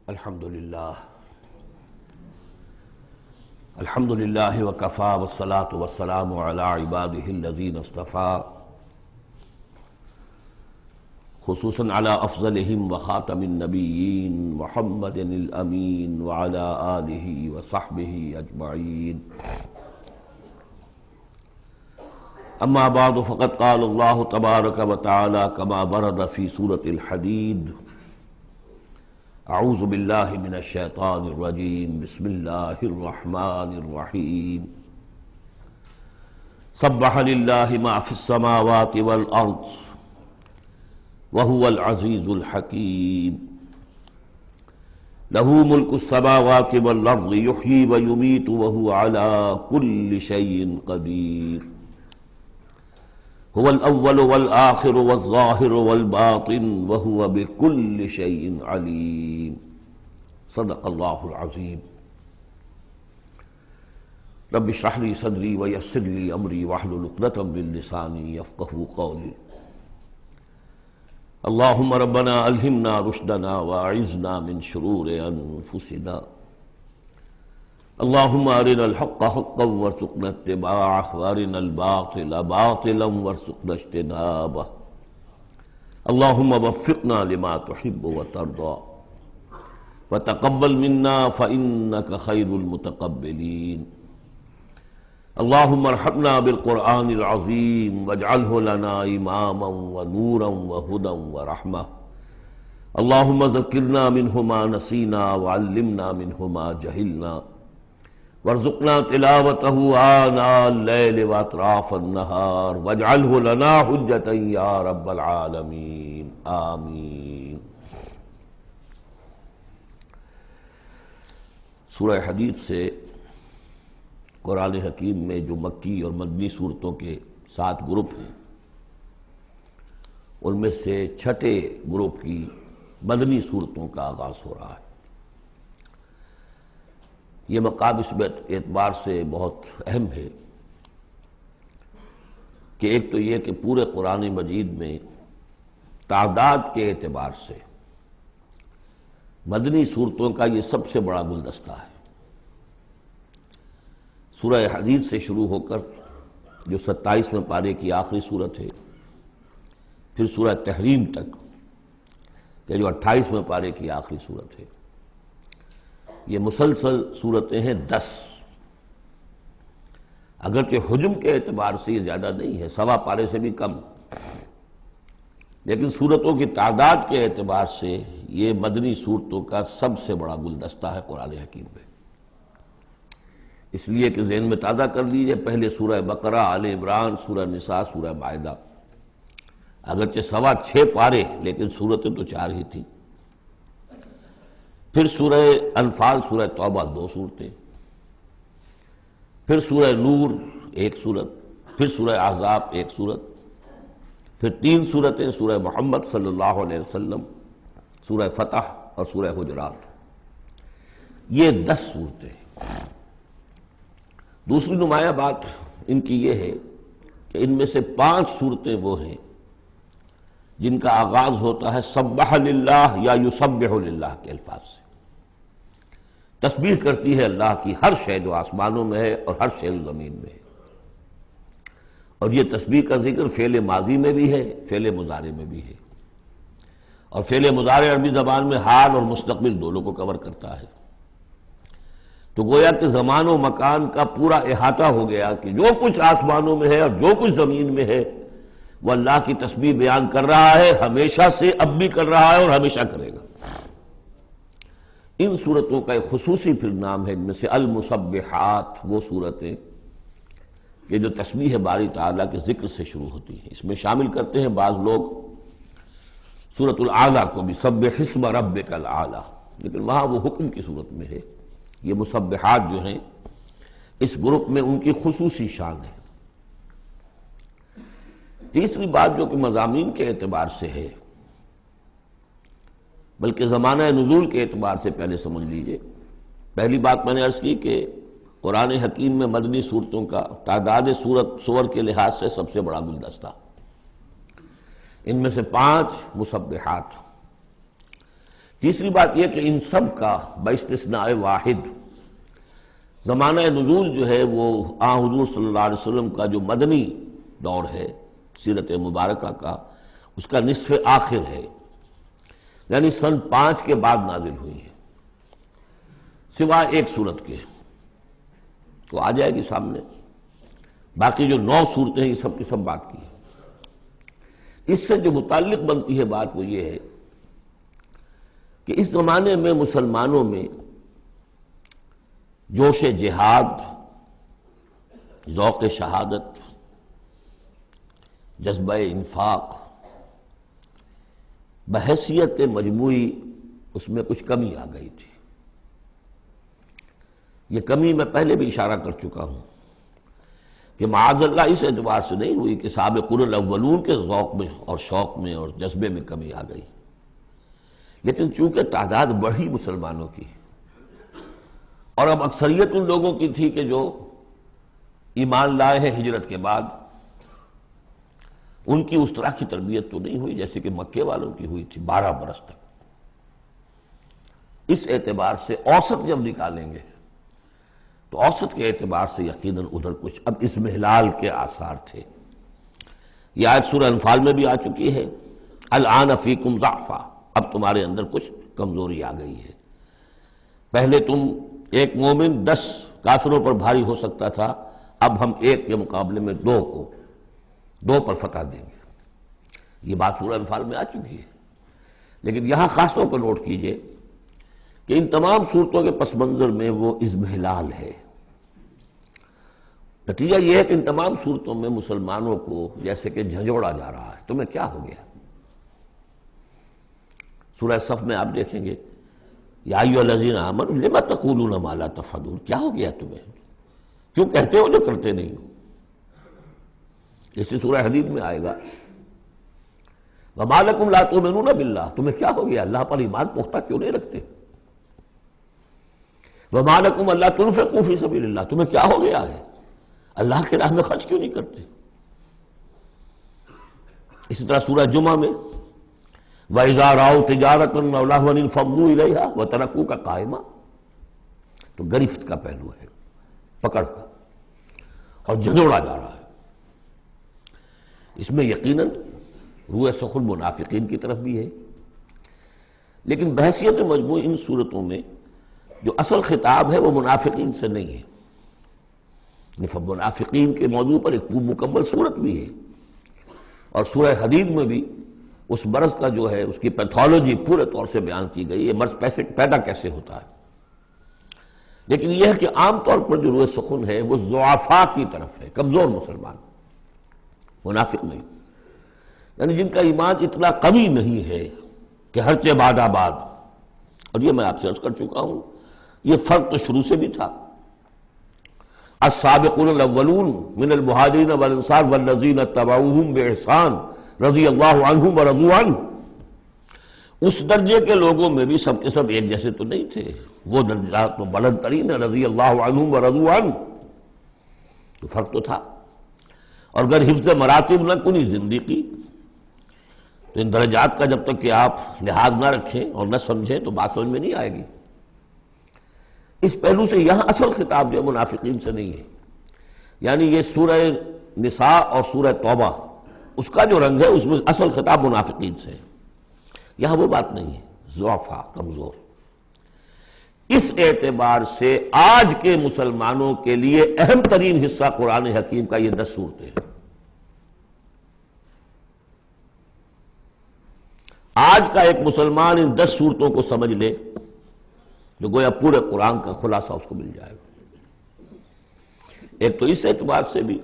الحمد للہ وکفا والصلاة والسلام علی عباده الذین اصطفى خصوصاً علی افضلہم وخاتم النبیین محمد الامین وعلی آلہ وصحبہ اجمعین. اما بعد فقد قال اللہ تبارک وتعالی کما ورد فی سورة الحدید: اعوذ باللہ من الشیطان الرجیم بسم اللہ الرحمن الرحیم. سبح للہ ما فی السماوات والارض وهو العزیز الحکیم. لہ ملک السماوات والارض یحیی ویمیت وهو علی کل شیء قدیر. هو الاول والآخر والظاہر والباطن وهو بكل شيء علیم. صدق اللہ العظیم. رب اشرح لي صدری ویسر لي امری واحلل عقدۃ من لسانی یفقہوا قولی. اللہم ربنا الہمنا رشدنا واعذنا من شرور انفسنا. اللہم ارنا الحق حقا وارزقنا اتباعہ وارنا الباطل باطلا وارزقنا اجتنابہ. اللہم وفقنا لما تحب وترضى وتقبل منا فإنك خیر المتقبلین. اللہم ارحمنا بالقرآن العظیم واجعلہ لنا اماما ونورا وہدى ورحمہ. اللہم ذکرنا منہ ما نسینا وعلمنا منہ ما جہلنا وارزقنا تلاوتہ آناء اللیل واطراف النہار واجعلہ لنا حجۃ یا رب العالمین آمین. سورہ حدید سے قرآن حکیم میں جو مکی اور مدنی صورتوں کے 7 گروپ ہیں، ان میں سے چھٹے گروپ کی مدنی صورتوں کا آغاز ہو رہا ہے. یہ مقام اس اعتبار سے بہت اہم ہے کہ ایک تو یہ کہ پورے قرآن مجید میں تعداد کے اعتبار سے مدنی صورتوں کا یہ سب سے بڑا گلدستہ ہے. سورہ حدید سے شروع ہو کر جو 27ویں پارے کی آخری صورت ہے، پھر سورہ تحریم تک کہ جو 28ویں پارے کی آخری صورت ہے، یہ مسلسل صورتیں ہیں 10. اگرچہ حجم کے اعتبار سے یہ زیادہ نہیں ہے، 1.25 پارے سے بھی کم، لیکن صورتوں کی تعداد کے اعتبار سے یہ مدنی صورتوں کا سب سے بڑا گلدستہ ہے قرآن حکیم میں. اس لیے کہ ذہن میں تازہ کر لیجئے، پہلے سورہ بقرہ، آل عمران، سورہ نساء، سورہ مائدہ، اگرچہ 6.25 پارے لیکن صورتیں تو 4 ہی تھیں. پھر سورہ انفال، سورہ توبہ 2 صورتیں، پھر سورہ نور 1 صورت، پھر سورہ احزاب 1 صورت، پھر 3 صورتیں سورہ محمد صلی اللہ علیہ وسلم، سورہ فتح اور سورہ حجرات. یہ 10 صورتیں. دوسری نمایاں بات ان کی یہ ہے کہ ان میں سے 5 صورتیں وہ ہیں جن کا آغاز ہوتا ہے سبح للہ یا یسبح للہ کے الفاظ سے. تسبیح کرتی ہے اللہ کی ہر شے جو آسمانوں میں ہے اور ہر شے جو زمین میں ہے. اور یہ تسبیح کا ذکر فعل ماضی میں بھی ہے، فعل مضارع میں بھی ہے. اور فعل مضارع عربی زبان میں حال اور مستقبل دونوں کو کور کرتا ہے. تو گویا کہ زمان و مکان کا پورا احاطہ ہو گیا کہ جو کچھ آسمانوں میں ہے اور جو کچھ زمین میں ہے وہ اللہ کی تسبیح بیان کر رہا ہے، ہمیشہ سے اب بھی کر رہا ہے اور ہمیشہ کرے گا. ان صورتوں کا ایک خصوصی پھر نام ہے، ان میں سے المسبحات، وہ صورتیں کہ جو تسبیح باری تعالیٰ کے ذکر سے شروع ہوتی ہیں. اس میں شامل کرتے ہیں بعض لوگ سورۃ الاعلیٰ کو بھی، سبح اسم ربک الاعلیٰ، لیکن وہاں وہ حکم کی صورت میں ہے. یہ مسبحات جو ہیں اس گروپ میں ان کی خصوصی شان ہے. تیسری بات جو کہ مضامین کے اعتبار سے ہے، بلکہ زمانہ نزول کے اعتبار سے پہلے سمجھ لیجئے. پہلی بات میں نے عرض کی کہ قرآن حکیم میں مدنی صورتوں کا تعداد سور کے لحاظ سے سب سے بڑا گلدستہ. ان میں سے 5 مسبحات. تیسری بات یہ کہ ان سب کا باستثناء واحد زمانہ نزول جو ہے وہ حضور صلی اللہ علیہ وسلم کا جو مدنی دور ہے سیرت مبارکہ کا، اس کا نصف آخر ہے، یعنی سن 5 کے بعد نازل ہوئی ہے، سوائے ایک صورت کے، تو آ جائے گی سامنے۔ باقی جو 9 صورتیں ہیں یہ سب کی سب بات کی ہے۔ اس سے جو متعلق بنتی ہے بات وہ یہ ہے کہ اس زمانے میں مسلمانوں میں جوش جہاد، ذوق شہادت، جذبہ انفاق، بحیثیت مجموعی اس میں کچھ کمی آ گئی تھی۔ یہ کمی میں پہلے بھی اشارہ کر چکا ہوں کہ معاذ اللہ اس اعتبار سے نہیں ہوئی کہ سابقون الاولون کے ذوق میں اور شوق میں اور جذبے میں کمی آ گئی، لیکن چونکہ تعداد بڑھی مسلمانوں کی اور اب اکثریت ان لوگوں کی تھی کہ جو ایمان لائے ہیں ہجرت کے بعد، ان کی اس طرح کی تربیت تو نہیں ہوئی جیسے کہ مکے والوں کی ہوئی تھی 12 برس تک۔ اس اعتبار سے اوسط جب نکالیں گے تو اوسط کے اعتبار سے یقیناً ادھر کچھ اب اضمحلال کے آثار تھے۔ یہ آیت سورہ انفال میں بھی آ چکی ہے، الآن فیکم ضعفا، اب تمہارے اندر کچھ کمزوری آ گئی ہے۔ پہلے تم ایک مومن 10 کافروں پر بھاری ہو سکتا تھا، اب ہم ایک کے مقابلے میں 2 پر فتح دیں گے۔ یہ بات سورہ انفال میں آ چکی ہے، لیکن یہاں خاص طور پر نوٹ کیجئے کہ ان تمام صورتوں کے پس منظر میں وہ اضمحلال ہے۔ نتیجہ یہ ہے کہ ان تمام صورتوں میں مسلمانوں کو جیسے کہ جھنجھوڑا جا رہا ہے، تمہیں کیا ہو گیا؟ سورہ صف میں آپ دیکھیں گے، یا ایھا الذین آمنوا لم تقولون ما لا تفعلون، کیا ہو گیا تمہیں؟ کیوں کہتے ہو جو کرتے نہیں ہو؟ اسی سورہ حدید میں آئے گا، وما لکم لا تؤمنون باللہ، تمہیں کیا ہو گیا؟ اللہ پر ایمان پختہ کیوں نہیں رکھتے؟ وما لکم الا تنفقوا فی سبیل اللہ، تمہیں کیا ہو گیا ہے؟ اللہ کے راہ میں خرچ کیوں نہیں کرتے؟ اسی طرح سورہ جمعہ میں وَإِذَا رَأَوْا تِجَارَةً أَوْ لَهْوًا انفضوا إِلَيْهَا وَتَرَكُوكَ قَائِمًا، تو گرفت کا پہلو ہے، پکڑ کا، اور جھنجوڑا جا رہا ہے۔ اس میں یقیناً روح سخن منافقین کی طرف بھی ہے، لیکن بحیثیت مجموع ان صورتوں میں جو اصل خطاب ہے وہ منافقین سے نہیں ہے۔ منافقین کے موضوع پر ایک مکمل صورت بھی ہے، اور سورہ حدید میں بھی اس مرض کا جو ہے اس کی پیتھولوجی پورے طور سے بیان کی گئی، یہ مرض پیدا کیسے ہوتا ہے۔ لیکن یہ ہے کہ عام طور پر جو روح سخن ہے وہ ضعفاء کی طرف ہے، کمزور مسلمان، منافق نہیں، یعنی جن کا ایمان اتنا قوی نہیں ہے کہ ہر چہ باد آباد۔ اور یہ میں آپ سے عرض کر چکا ہوں، یہ فرق تو شروع سے بھی تھا۔ السابقون الاولون من المہاجرین والانصار والذین اتبعوہم باحسان رضی اللہ عنہم ورضوا عنہ، اس درجے کے لوگوں میں بھی سب کے سب ایک جیسے تو نہیں تھے، وہ درجات تو بلند ترین ہے، رضی اللہ عنہم ورضوا عنہ، تو فرق تو تھا۔ اور اگر حفظ مراتب نہ کنی زندگی، تو ان درجات کا جب تک کہ آپ لحاظ نہ رکھیں اور نہ سمجھیں تو بات سمجھ میں نہیں آئے گی۔ اس پہلو سے یہاں اصل خطاب جو منافقین سے نہیں ہے، یعنی یہ سورہ نساء اور سورہ توبہ اس کا جو رنگ ہے اس میں اصل خطاب منافقین سے ہے، یہاں وہ بات نہیں ہے، ضعفاء، کمزور۔ اس اعتبار سے آج کے مسلمانوں کے لیے اہم ترین حصہ قرآن حکیم کا یہ 10 صورتیں ہیں۔ آج کا ایک مسلمان ان 10 صورتوں کو سمجھ لے جو گویا پورے قرآن کا خلاصہ اس کو مل جائے گا۔ ایک تو اس اعتبار سے بھی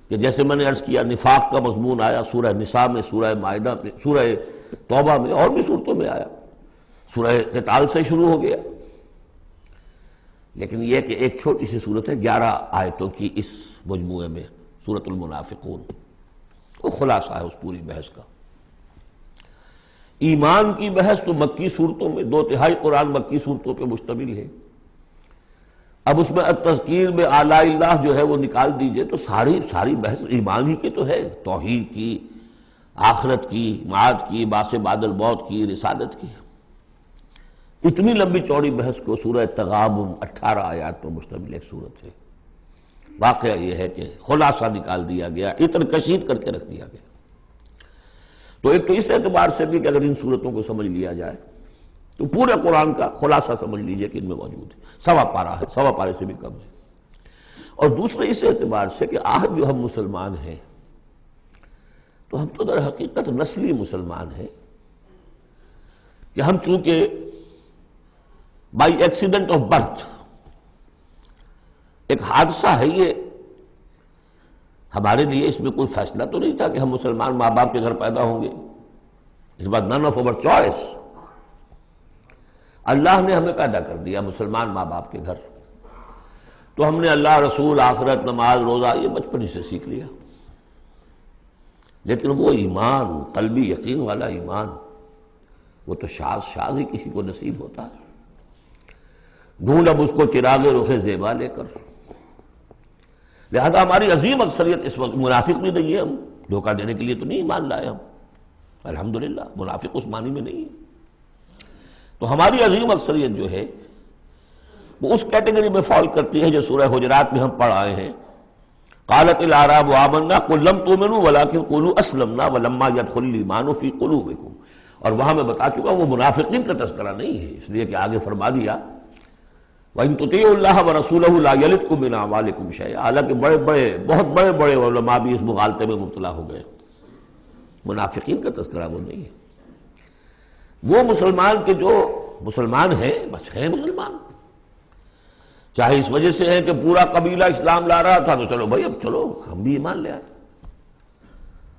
کہ جیسے میں نے عرض کیا نفاق کا مضمون آیا سورہ نساء میں، سورہ مائدہ میں، سورہ توبہ میں، اور بھی صورتوں میں آیا، سورہ قتال سے شروع ہو گیا۔ لیکن یہ کہ ایک چھوٹی سی صورت ہے 11 آیتوں کی اس مجموعے میں، سورۃ المنافقون، وہ خلاصہ ہے اس پوری بحث کا۔ ایمان کی بحث تو مکی صورتوں میں 2/3 قرآن مکی صورتوں پہ مشتمل ہے۔ اب اس میں التذکیر میں آلاء اللہ جو ہے وہ نکال دیجئے تو ساری بحث ایمان ہی کی تو ہے، توحید کی، آخرت کی، معاد کی، باس بعد الموت کی، رسالت کی۔ اتنی لمبی چوڑی بحث کو سورہ تغابن 18 آیات پر مشتمل ایک سورت ہے. واقعہ یہ ہے کہ خلاصہ نکال دیا گیا، اتر کشید کر کے رکھ دیا گیا. تو ایک تو اس اعتبار سے بھی کہ اگر ان صورتوں کو سمجھ لیا جائے تو پورے قرآن کا خلاصہ سمجھ لیجئے کہ ان میں موجود ہے. سوا پارہ ہے، سوا پارے سے بھی کم ہے. اور دوسرے اس اعتبار سے کہ آج جو ہم مسلمان ہیں تو ہم تو در حقیقت نسلی مسلمان ہیں کہ ہم چونکہ بائی ایکسیڈنٹ آف برتھ، ایک حادثہ ہے یہ، ہمارے لیے اس میں کوئی فیصلہ تو نہیں تھا کہ ہم مسلمان ماں باپ کے گھر پیدا ہوں گے. اس بات نن آف اوور چوائس. اللہ نے ہمیں پیدا کر دیا مسلمان ماں باپ کے گھر، تو ہم نے اللہ، رسول، آخرت، نماز، روزہ یہ بچپن ہی سے سیکھ لیا. لیکن وہ ایمان، قلبی یقین والا ایمان، وہ تو شاذ ہی کسی کو نصیب ہوتا ہے. ڈھونڈ اب اس کو چراغ رخ زیبا لے کر. لہذا ہماری عظیم اکثریت اس وقت منافق بھی نہیں ہے. ہم دھوکہ دینے کے لیے تو نہیں ایمان لائے ہم، الحمدللہ منافق اس معنی میں نہیں ہے. تو ہماری عظیم اکثریت جو ہے وہ اس کیٹیگری میں فال کرتی ہے جو سورہ حجرات میں ہم پڑھ آئے ہیں. قالت الاعراب آمنا قل لم تؤمنوا ولكن قولوا اسلمنا ولما يدخل الايمان في قلوبكم. اور وہاں میں بتا چکا ہوں وہ منافقین کا تذکرہ نہیں ہے، اس لیے کہ آگے فرما دیا وَإِن تُطِيعُوا اللَّهَ وَرَسُولَهُ لَا يَلِتْكُم مِّنْ أَعْمَالِكُمْ شَيْئًا. حالانکہ بہت بڑے علماء بھی اس مغالطے میں مبتلا ہو گئے. منافقین کا تذکرہ وہ نہیں ہے. وہ مسلمان کے جو مسلمان ہیں بس ہیں مسلمان، چاہے اس وجہ سے ہے کہ پورا قبیلہ اسلام لا رہا تھا تو چلو بھائی اب چلو ہم بھی ایمان لے آئے،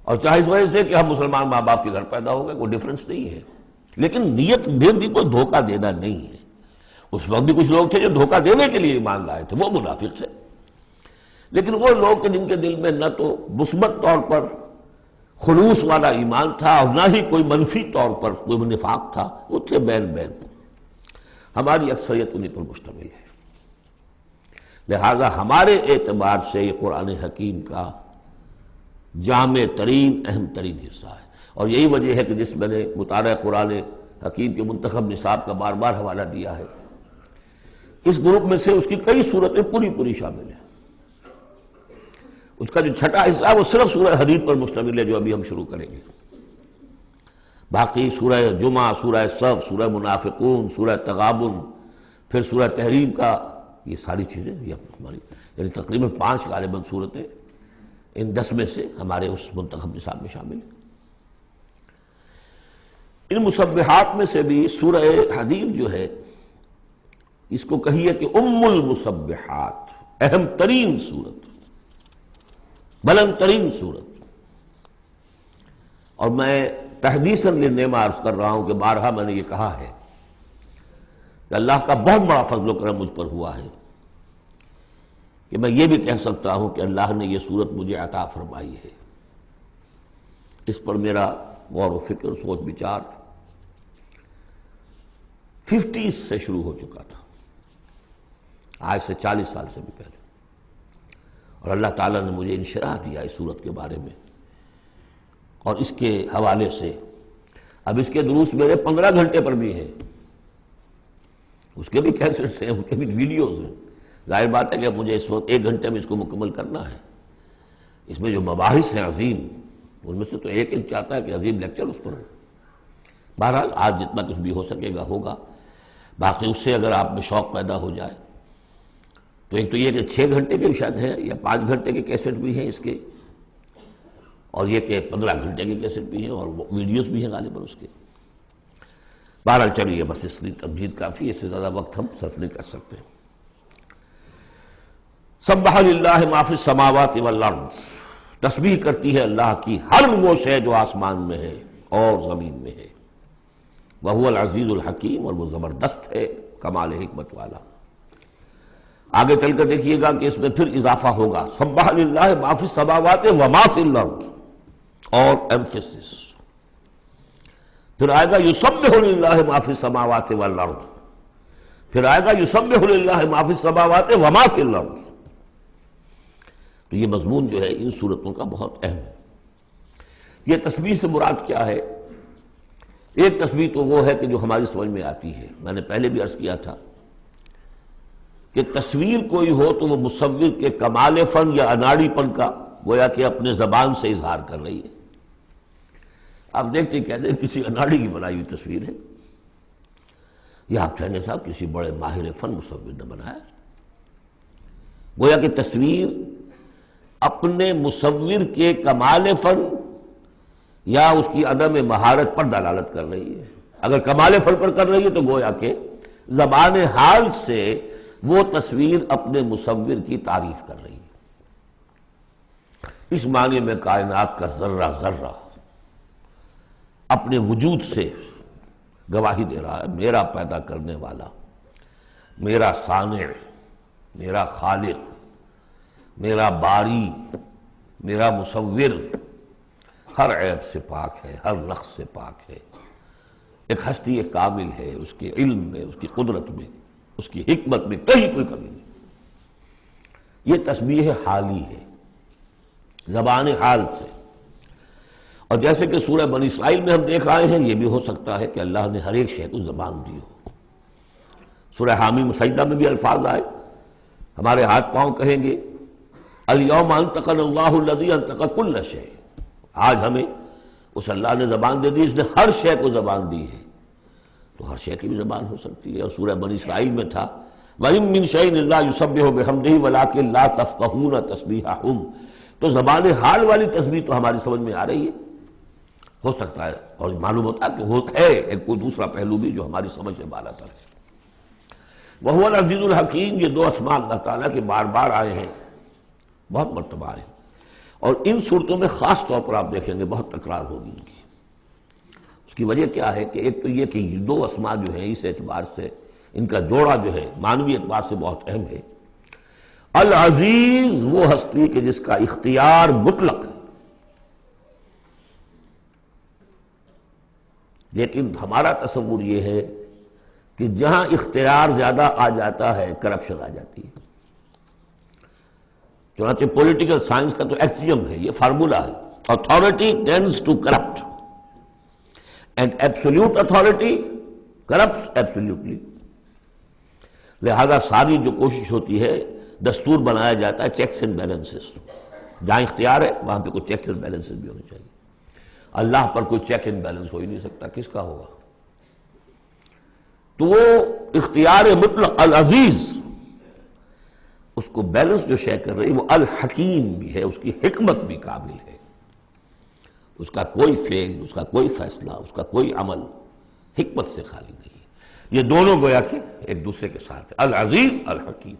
اور چاہے اس وجہ سے کہ ہم مسلمان ماں باپ کے گھر پیدا ہو گئے، کوئی ڈفرنس نہیں ہے. لیکن نیت میں بھی کوئی دھوکہ دینا نہیں ہے. اس وقت بھی کچھ لوگ تھے جو دھوکہ دینے کے لیے ایمان لائے تھے، وہ منافق تھے. لیکن وہ لوگ کہ جن کے دل میں نہ تو مثبت طور پر خلوص والا ایمان تھا اور نہ ہی کوئی منفی طور پر کوئی نفاق تھا، وہ تھے بین. ہماری اکثریت انہی پر مشتمل ہے. لہذا ہمارے اعتبار سے یہ قرآن حکیم کا جامع ترین اہم ترین حصہ ہے. اور یہی وجہ ہے کہ جس میں نے مطالعہ قرآن حکیم کے منتخب نصاب کا بار بار حوالہ دیا ہے، اس گروپ میں سے اس کی کئی صورتیں پوری شامل ہیں. اس کا جو چھٹا حصہ ہے وہ صرف سورہ حدید پر مشتمل ہے جو ابھی ہم شروع کریں گے. باقی سورہ جمعہ، سورہ صف، سورہ منافقون، سورہ تغابن، پھر سورہ تحریم کا، یہ ساری چیزیں یہ ہماری یعنی تقریباً 5 غالباً صورتیں ان 10 میں سے ہمارے اس منتخب نصاب میں شامل ہیں. ان مسبحات میں سے بھی سورہ حدید جو ہے اس کو کہیے کہ ام المسبحات، اہم ترین صورت، بلند ترین صورت. اور میں تحدیثاً للنعمہ عرض کر رہا ہوں کہ بارہا میں نے یہ کہا ہے کہ اللہ کا بہت بڑا فضل و کرم مجھ پر ہوا ہے کہ میں یہ بھی کہہ سکتا ہوں کہ اللہ نے یہ صورت مجھے عطا فرمائی ہے. اس پر میرا غور و فکر، سوچ بچار 50s سے شروع ہو چکا تھا، آج سے 40 سال سے بھی پہلے. اور اللہ تعالیٰ نے مجھے انشراح دیا اس صورت کے بارے میں اور اس کے حوالے سے. اب اس کے دروس میرے 15 گھنٹے پر بھی ہیں، اس کے بھی کیسٹس ہیں، اس کے بھی ویڈیوز ہیں. ظاہر بات ہے کہ مجھے اس وقت 1 گھنٹے میں اس کو مکمل کرنا ہے. اس میں جو مباحث ہیں عظیم، ان میں سے تو ایک چاہتا ہے کہ عظیم لیکچر اس پر ہو. بہرحال آج جتنا کچھ بھی ہو سکے گا ہوگا. باقی اس سے اگر آپ میں شوق پیدا ہو جائے تو ایک تو یہ کہ 6 گھنٹے کے شاید ہے یا 5 گھنٹے کے کیسٹ بھی ہیں اس کے، اور یہ کہ 15 گھنٹے کے کیسٹ بھی ہیں اور ویڈیوز بھی ہیں غالباً اس کے. بہرحال چلیے بس اس لیے تمجید کافی، اس سے زیادہ وقت ہم صرف نہیں کر سکتے. سبح للہ ما فی السماوات والارض، تسبیح کرتی ہے اللہ کی ہر وہ شے جو آسمان میں ہے اور زمین میں ہے. وہو العزیز الحکیم، اور وہ زبردست ہے، کمال حکمت والا. آگے چل کر دیکھیے گا کہ اس میں پھر اضافہ ہوگا، سبح للہ ما فی السماوات وما فی الارض، اور ایمفیسس. پھر آئے گا یسبح للہ ما فی السماوات والارض، پھر آئے گا یسبح للہ ما فی السماوات وما فی الارض. تو یہ مضمون جو ہے ان صورتوں کا بہت اہم ہے. یہ تسبیح سے مراد کیا ہے ایک تسبیح تو وہ ہے کہ جو ہماری سمجھ میں آتی ہے، میں نے پہلے بھی عرض کیا تھا کہ تصویر کوئی ہو تو وہ مصور کے کمال فن یا اناڑی پن کا گویا کہ اپنے زبان سے اظہار کر رہی ہے۔ آپ دیکھتے کہتے ہیں کسی اناڑی کی بنائی ہوئی تصویر ہے، یہ آپ کہیں گے صاحب کسی بڑے ماہر فن مصور نے بنایا۔ گویا کہ تصویر اپنے مصور کے کمال فن یا اس کی عدم مہارت پر دلالت کر رہی ہے۔ اگر کمال فن پر کر رہی ہے تو گویا کہ زبان حال سے وہ تصویر اپنے مصور کی تعریف کر رہی ہے۔ اس معنی میں کائنات کا ذرہ ذرہ اپنے وجود سے گواہی دے رہا ہے، میرا پیدا کرنے والا، میرا صانع، میرا خالق، میرا باری، میرا مصور ہر عیب سے پاک ہے، ہر نقص سے پاک ہے، ایک ہستی کامل ہے، اس کے علم میں، اس کی قدرت میں، اس کی حکمت میں کہیں کوئی کمی نہیں۔ یہ تسبیح حالی ہے، زبان حال سے۔ اور جیسے کہ سورہ بنی اسرائیل میں ہم دیکھ آئے ہیں، یہ بھی ہو سکتا ہے کہ اللہ نے ہر ایک شے کو زبان دی ہو۔ سورہ حامیم سجدہ میں بھی الفاظ آئے، ہمارے ہاتھ پاؤں کہیں گے الیوم انطقنا اللہ الذی انطق کل شیء، آج ہمیں اس اللہ نے زبان دے دی، اس نے ہر شے کو زبان دی ہے، تو ہر شے کی بھی زبان ہو سکتی ہے۔ اور سورہ بنی اسرائیل میں تھا وَإِن مِّن شَيْءٍ إِلَّا يُسَبِّحُ بِحَمْدِهِ وَلَٰكِن لَّا تَفْقَهُونَ تَسْبِيحَهُمْ، تو زبان حال والی تسبیح تو ہماری سمجھ میں آ رہی ہے، ہو سکتا ہے اور معلوم ہوتا ہے کہ وہ ہے ایک کوئی دوسرا پہلو بھی جو ہماری سمجھ سے بالا تر ہے۔ وَهُوَ الْعَزِيزُ الْحَكِيمُ، یہ دو اسماء اللہ تعالیٰ کے بار بار آئے ہیں، بہت مرتبہ آئے ہیں، اور ان صورتوں میں خاص طور پر آپ دیکھیں گے بہت تکرار ہوگی ان کی۔ اس کی وجہ کیا ہے کہ ایک تو یہ کہ یہ دو اسماء جو ہیں اس اعتبار سے ان کا جوڑا جو ہے معنوی اعتبار سے بہت اہم ہے۔ العزیز وہ ہستی کہ جس کا اختیار مطلق ہے، لیکن ہمارا تصور یہ ہے کہ جہاں اختیار زیادہ آ جاتا ہے کرپشن آ جاتی ہے۔ چنانچہ پولیٹیکل سائنس کا تو ایکسیم ہے، یہ فارمولا ہے، authority tends to corrupt and absolute authority corrupts absolutely۔ لہذا ساری جو کوشش ہوتی ہے، دستور بنایا جاتا ہے چیکس اینڈ بیلنسز، جہاں اختیار ہے وہاں پہ کوئی چیکس اینڈ بیلنسز بھی ہونے چاہیے۔ اللہ پر کوئی چیک اینڈ بیلنس ہو ہی نہیں سکتا، کس کا ہوگا؟ تو وہ اختیار مطلق العزیز، اس کو بیلنس جو شے کر رہی وہ الحکیم بھی ہے، اس کی حکمت بھی کامل ہے، اس کا کوئی فعل، اس کا کوئی فیصلہ، اس کا کوئی عمل حکمت سے خالی نہیں ہے۔ یہ دونوں گویا کہ ایک دوسرے کے ساتھ ہے، العزیز الحکیم۔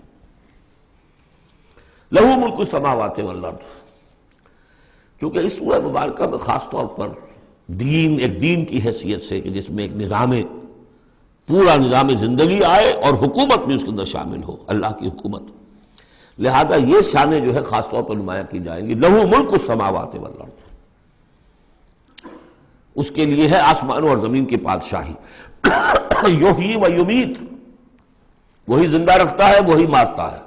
لہو ملک السماوات والارض، کیونکہ اس سورہ مبارکہ میں خاص طور پر دین، ایک دین کی حیثیت سے کہ جس میں ایک نظام، پورا نظام زندگی آئے اور حکومت بھی اس کے اندر شامل ہو، اللہ کی حکومت، لہذا یہ شانیں جو ہے خاص طور پر نمایاں کی جائیں گی۔ لہو ملک السماوات والارض، اس کے لیے ہے آسمانوں اور زمین کی بادشاہی۔ یحیی و یمیت، وہی زندہ رکھتا ہے، وہی مارتا ہے۔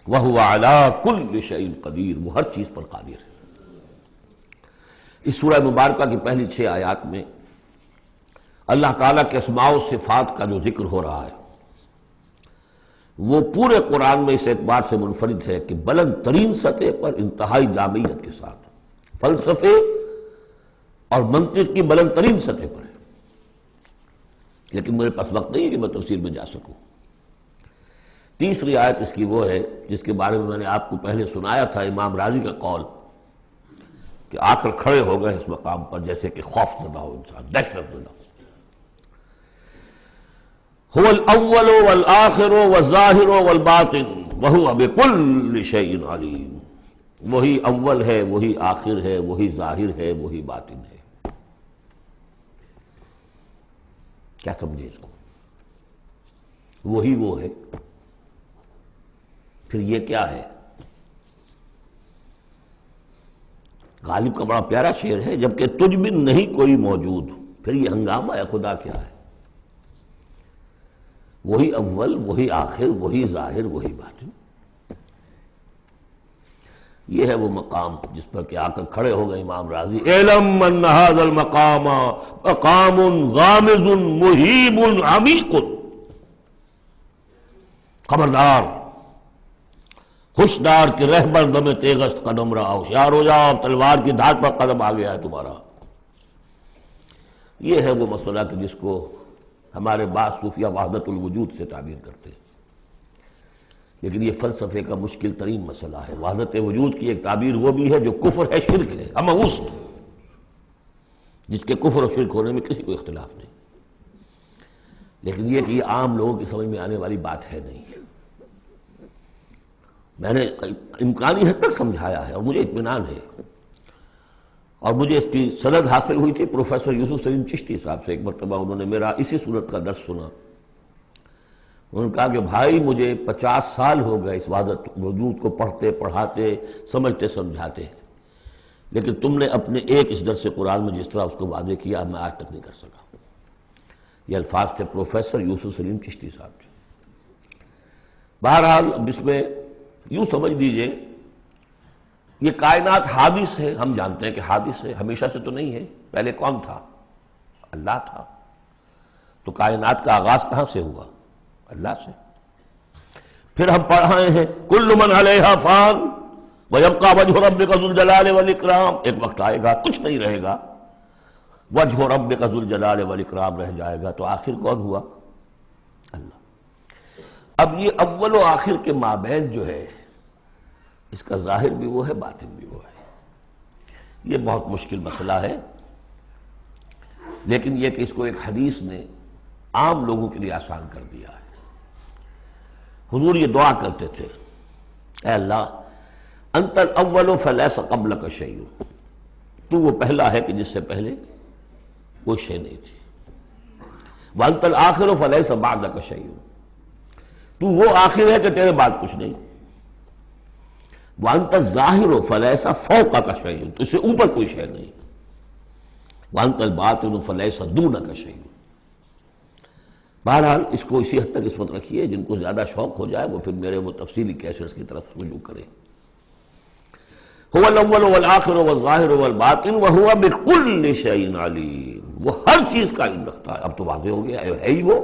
وَهُوَ عَلَىٰ كُلِّ شَيْءٍ قَدِيرٌ، وہ ہر چیز پر قادر ہے۔ اس سورہ مبارکہ کی پہلی 6 آیات میں اللہ تعالیٰ کے اسماء و صفات کا جو ذکر ہو رہا ہے وہ پورے قرآن میں اس اعتبار سے منفرد ہے کہ بلند ترین سطح پر انتہائی جامعیت کے ساتھ، فلسفے اور منطق کی بلند ترین سطح پر ہے، لیکن میرے پاس وقت نہیں ہے کہ میں تفصیل میں جا سکوں۔ تیسری آیت اس کی وہ ہے جس کے بارے میں میں نے آپ کو پہلے سنایا تھا، امام راضی کا قول کہ آ کر کھڑے ہو گئے اس مقام پر جیسے کہ خوف زدہ ہو انسان، دہشت زدہ۔ هو الاول والآخر والظاہر والباطن وهو بكل شيء علیم، وہی اول ہے، وہی آخر ہے، وہی ظاہر ہے، وہی باطن ہے۔ کیا سمجھے اس کو؟ وہی وہ ہے، پھر یہ کیا ہے؟ غالب کا بڑا پیارا شعر ہے، جبکہ تجھ بن نہیں کوئی موجود، پھر یہ ہنگامہ ہے خدا کیا ہے؟ وہی اول، وہی آخر، وہی ظاہر، وہی باطن۔ یہ ہے وہ مقام جس پر کہ آ کر کھڑے ہو گئے امام راضی، اعلم ان ھذا المقام مقام غامض مہیب عمیق، خبردار، ہوشیار کہ رہبر دم تیغست قدم رہا، ہوشیار ہو جاؤ، تلوار کی دھار پر قدم آ گیا ہے تمہارا۔ یہ ہے وہ مسئلہ کہ جس کو ہمارے بعض صوفیہ وحدت الوجود سے تعبیر کرتے ہیں، لیکن یہ فلسفے کا مشکل ترین مسئلہ ہے۔ وحدت وجود کی ایک تعبیر وہ بھی ہے جو کفر ہے، شرک ہے، اما اس جس کے کفر اور شرک ہونے میں کسی کو اختلاف نہیں، لیکن یہ کہ یہ عام لوگوں کی سمجھ میں آنے والی بات ہے نہیں۔ میں نے امکانی حد تک سمجھایا ہے اور مجھے اطمینان ہے، اور مجھے اس کی سند حاصل ہوئی تھی پروفیسر یوسف سلیم چشتی صاحب سے۔ ایک مرتبہ انہوں نے میرا اسی صورت کا درس سنا، انہوں نے کہا کہ بھائی مجھے 50 سال ہو گئے اس وحدت وجود کو پڑھتے پڑھاتے سمجھتے سمجھاتے، لیکن تم نے اپنے ایک اس درس قرآن میں جس طرح اس کو واضح کیا میں آج تک نہیں کر سکا۔ یہ الفاظ تھے پروفیسر یوسف سلیم چشتی صاحب کے۔ بہرحال اب اس میں یوں سمجھ دیجئے یہ کائنات حادث ہے، ہم جانتے ہیں کہ حادث ہے، ہمیشہ سے تو نہیں ہے۔ پہلے کون تھا؟ اللہ تھا۔ تو کائنات کا آغاز کہاں سے ہوا؟ اللہ سے۔ پھر ہم پڑھ رہے ہیں کل من علیہا فان ویبقی وجہ ربک ذو الجلال والاکرام، ایک وقت آئے گا کچھ نہیں رہے گا، وجہ ربک ذو الجلال والاکرام رہ جائے گا۔ تو آخر کون ہوا؟ اللہ۔ اب یہ اول و آخر کے مابین جو ہے اس کا ظاہر بھی وہ ہے، باطن بھی وہ ہے۔ یہ بہت مشکل مسئلہ ہے، لیکن یہ کہ اس کو ایک حدیث نے عام لوگوں کے لیے آسان کر دیا ہے۔ حضور یہ دعا کرتے تھے، اے اللہ انت الاول فلیس قبلک شیء، تو وہ پہلا ہے کہ جس سے پہلے کوئی شے نہیں تھی، وانت الآخر فلیس بعدک شیء، تو وہ آخر ہے کہ تیرے بعد کچھ نہیں، وانت الظاہر فلیس فوقک شیء، تو اس سے اوپر کوئی شے نہیں، وانت الباطن فلیس دونک شیء۔ بہرحال اس کو اسی حد تک اس وقت رکھیے، جن کو زیادہ شوق ہو جائے وہ پھر میرے وہ تفصیلی کیسٹس کی طرف رجوع کریں۔ هو الاول والآخر والظاہر والباطن وهو بكل شیء علیم، وہ ہر چیز کا علم رکھتا ہے۔ اب تو واضح ہو گیا ہے ہی وہ۔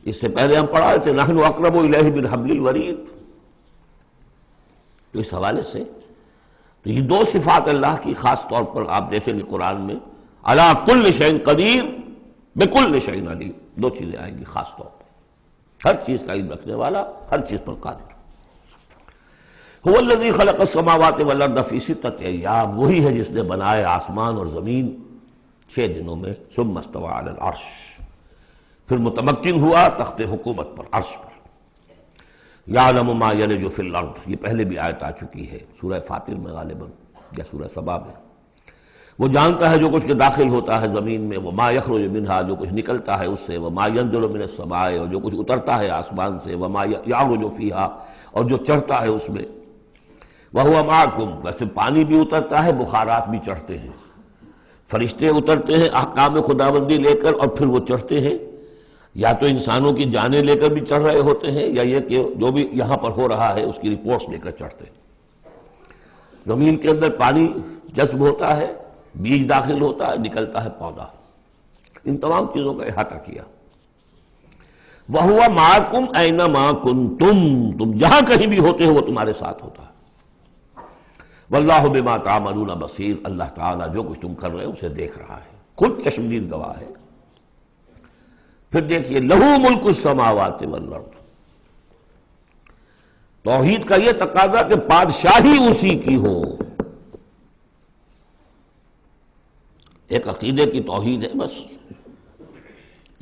اس سے پہلے ہم پڑھا تھے نحن اقرب الیہ من حبل الورید، تو اس حوالے سے تو یہ دو صفات اللہ کی خاص طور پر آپ دیکھیں گے قرآن میں، علی کل شیء قدیر بکل شیء علیم، دو چیزیں آئیں گی خاص طور پر، ہر چیز کا علم رکھنے والا، ہر چیز پر قادر۔ هو الذی خلق السماوات والارض فی ستۃ ایام، وہی ہے جس نے بنائے آسمان اور زمین 6 دنوں میں، ثم استوى علی العرش، پھر متمکن ہوا تخت حکومت پر، عرش پر۔ یعلم ما یلج فی الارض، یہ پہلے بھی آیت آ چکی ہے سورہ فاطر میں غالباً یا سورہ سبا میں۔ وہ جانتا ہے جو کچھ کے داخل ہوتا ہے زمین میں، وما یخرج منہا، جو کچھ نکلتا ہے اس سے، وما ینزل من السماء، اور جو کچھ اترتا ہے آسمان سے، وما یعرج فیہا، اور جو چڑھتا ہے اس میں، وہو معکم، ویسے پانی بھی اترتا ہے، بخارات بھی چڑھتے ہیں، فرشتے اترتے ہیں احکام خداوندی لے کر اور پھر وہ چڑھتے ہیں، یا تو انسانوں کی جانیں لے کر بھی چڑھ رہے ہوتے ہیں، یا یہ کہ جو بھی یہاں پر ہو رہا ہے اس کی رپورٹس لے کر چڑھتے ہیں۔ زمین کے اندر پانی جذب ہوتا ہے، بیج داخل ہوتا ہے، نکلتا ہے پودا، ان تمام چیزوں کا احاطہ کیا۔ وَهُوَ مَعَكُمْ أَيْنَمَا كُنْتُمْ، تم جہاں کہیں بھی ہوتے ہو وہ تمہارے ساتھ ہوتا ہے۔ وَاللَّهُ بِمَا تَعْمَلُونَ بَصِيرٌ، اللہ تعالیٰ جو کچھ تم کر رہے ہو اسے دیکھ رہا ہے، خود چشمدید گواہ ہے۔ پھر دیکھیے لَهُ مُلْكُ السَّمَاوَاتِ وَالْأَرْضِ، توحید کا یہ تقاضا کہ بادشاہی اسی کی ہو، ایک عقیدے کی توحید ہے بس،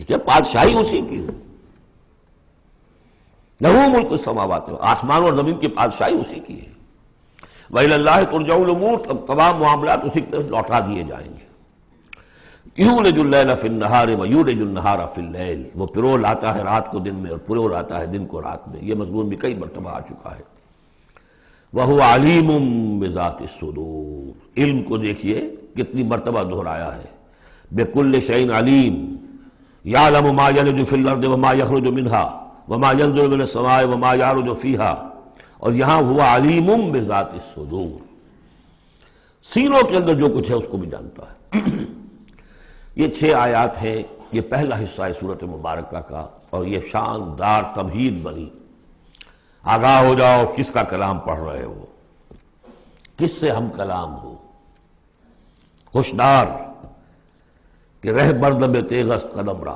کہ بادشاہی اسی کی ہو۔ لَهُ مُلْكُ السَّمَاوَاتِ، آسمان اور زمین کی بادشاہی اسی کی ہے۔ وَإِلَى اللَّهِ تُرْجَعُ الْأُمُورُ، اب تمام معاملات اسی کی طرف لوٹا دیے جائیں گے۔ یولج اللیل فی النہار ویولج النہار فی اللیل، وہ پرو لاتا ہے رات کو دن میں اور پرو لاتا ہے دن کو رات میں، یہ مضمون بھی کئی مرتبہ آ چکا ہے۔ وَهُوَ عَلِيمٌ بِذَاتِ الصُّدُورِ، علم کو دیکھیے کتنی مرتبہ دہرایا ہے، بِكُلِّ شَيْءٍ عَلِيمٌ، يَعْلَمُ مَا يَلِجُ فِي الْأَرْضِ وَمَا يَخْرُجُ مِنْهَا وَمَا يَنزِلُ مِنَ السَّمَاءِ وَمَا يَعْرُجُ فِيهَا اور یہاں ہوا علیم بذات الصدور، سینوں کے اندر جو کچھ ہے اس کو بھی جانتا ہے۔ یہ 6 آیات ہیں، یہ پہلا حصہ ہے سورۃ مبارکہ کا، اور یہ شاندار تمہید بنی۔ آگاہ ہو جاؤ کس کا کلام پڑھ رہے ہو، کس سے ہم کلام ہو، ہوشدار کہ رہ بردم تیغست قدم را۔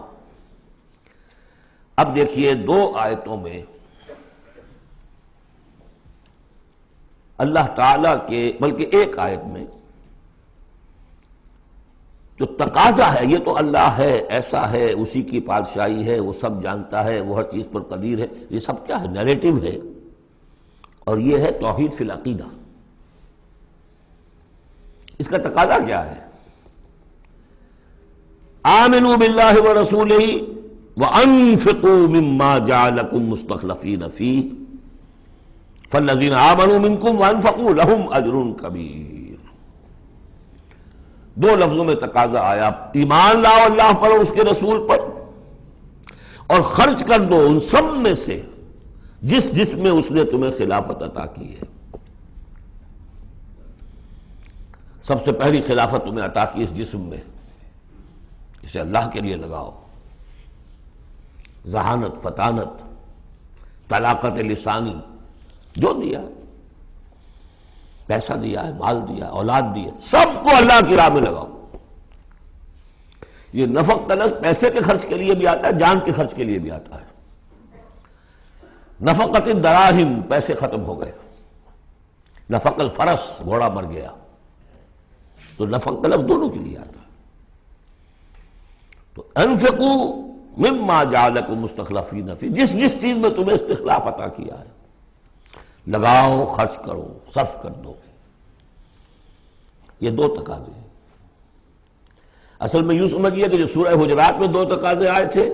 اب دیکھیے 2 آیتوں میں اللہ تعالیٰ کے، بلکہ ایک آیت میں جو تقاضا ہے، یہ تو اللہ ہے، ایسا ہے، اسی کی پادشاہی ہے، وہ سب جانتا ہے، وہ ہر چیز پر قدیر ہے، یہ سب کیا ہے؟ نیریٹو ہے، اور یہ ہے توحید فی العقیدہ۔ اس کا تقاضا کیا ہے؟ آمنوا باللہ ورسولہ وانفقوا مما جعلکم مستخلفین فیہ فالذین آمنوا منکم وانفقوا لہم اجر کبیر۔ 2 لفظوں میں تقاضا آیا، ایمان لاؤ اللہ پر اور اس کے رسول پر، اور خرچ کر دو ان سب میں سے جس میں اس نے تمہیں خلافت عطا کی ہے۔ سب سے پہلی خلافت تمہیں عطا کی اس جسم میں، اسے اللہ کے لیے لگاؤ۔ ذہانت، فطانت، طلاقت لسانی جو دیا ہے، پیسہ دیا ہے، مال دیا ہے، اولاد دی ہے، سب کو اللہ کی راہ میں لگاؤ۔ یہ نفق کا لفظ پیسے کے خرچ کے لیے بھی آتا ہے، جان کے خرچ کے لیے بھی آتا ہے۔ نفقت الدراہم، پیسے ختم ہو گئے، نفق الفرس، گھوڑا مر گیا، تو نفق کا لفظ دونوں کے لیے آتا ہے۔ تو انفقوا مما جعلکم مستخلفین فی، جس چیز میں تمہیں استخلاف عطا کیا ہے لگاؤ، خرچ کرو، صرف کر دو۔ یہ 2 تقاضے ہیں۔ اصل میں یوں سمجھیے کہ جو سورہ حجرات میں 2 تقاضے آئے تھے،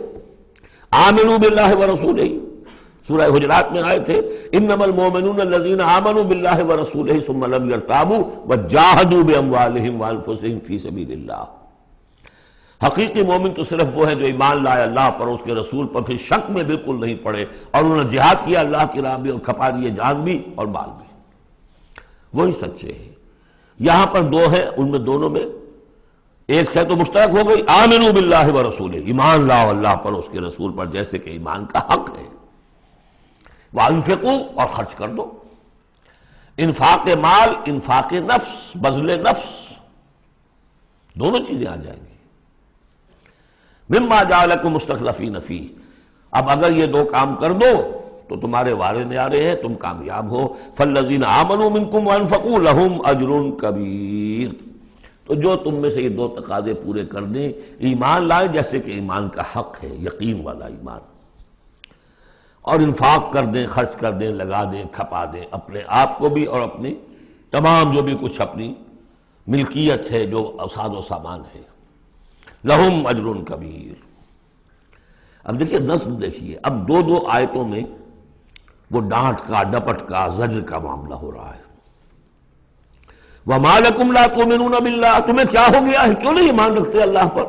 آمنوا باللہ ورسولہ، سورہ حجرات میں آئے تھے انما المؤمنون الذین آمنوا باللہ ورسولہ ثم لم یرتابوا وجاہدوا باموالہم وانفسہم فی سبیل اللہ۔ حقیقی مومن تو صرف وہ ہے جو ایمان لائے اللہ پر، اس کے رسول پر، پھر شک میں بالکل نہیں پڑے، اور انہوں نے جہاد کیا اللہ کی راہ میں، اور کھپا دیے جان بھی اور مال بھی، وہی سچے ہیں۔ یہاں پر 2 ہیں، ان میں دونوں میں ایک سے تو مشترک ہو گئی، آمنوا باللہ ورسولہ، ایمان لاؤ اللہ پر، اس کے رسول پر، جیسے کہ ایمان کا حق ہے۔ وانفقوا، اور خرچ کر دو، انفاق مال، انفاق نفس، بذل نفس، دونوں چیزیں آ جائیں گی۔ مما جعلکم مستخلفین فیہ، اب اگر یہ 2 کام کر دو تو تمہارے وارے نیارے ہیں، تم کامیاب ہو۔ فالذین آمنوا منکم وانفقوا لہم اجر کبیر، تو جو تم میں سے یہ 2 تقاضے پورے کر دیں، ایمان لائیں جیسے کہ ایمان کا حق ہے، یقین والا ایمان، اور انفاق کر دیں، خرچ کر دیں، لگا دیں، کھپا دیں، اپنے آپ کو بھی اور اپنی تمام جو بھی کچھ اپنی ملکیت ہے، جو اوساد و سامان ہے، لہم اجر کبیر۔ اب دیکھیے نظم، دیکھیے اب 2 آیتوں میں وہ ڈانٹ کا، ڈپٹ کا، زجر کا معاملہ ہو رہا ہے۔ وَمَا لَكُمْ لَا تُؤْمِنُونَ بِاللَّهِ، تمہیں کیا ہو گیا ہے، کیوں نہیں ایمان رکھتے اللہ پر؟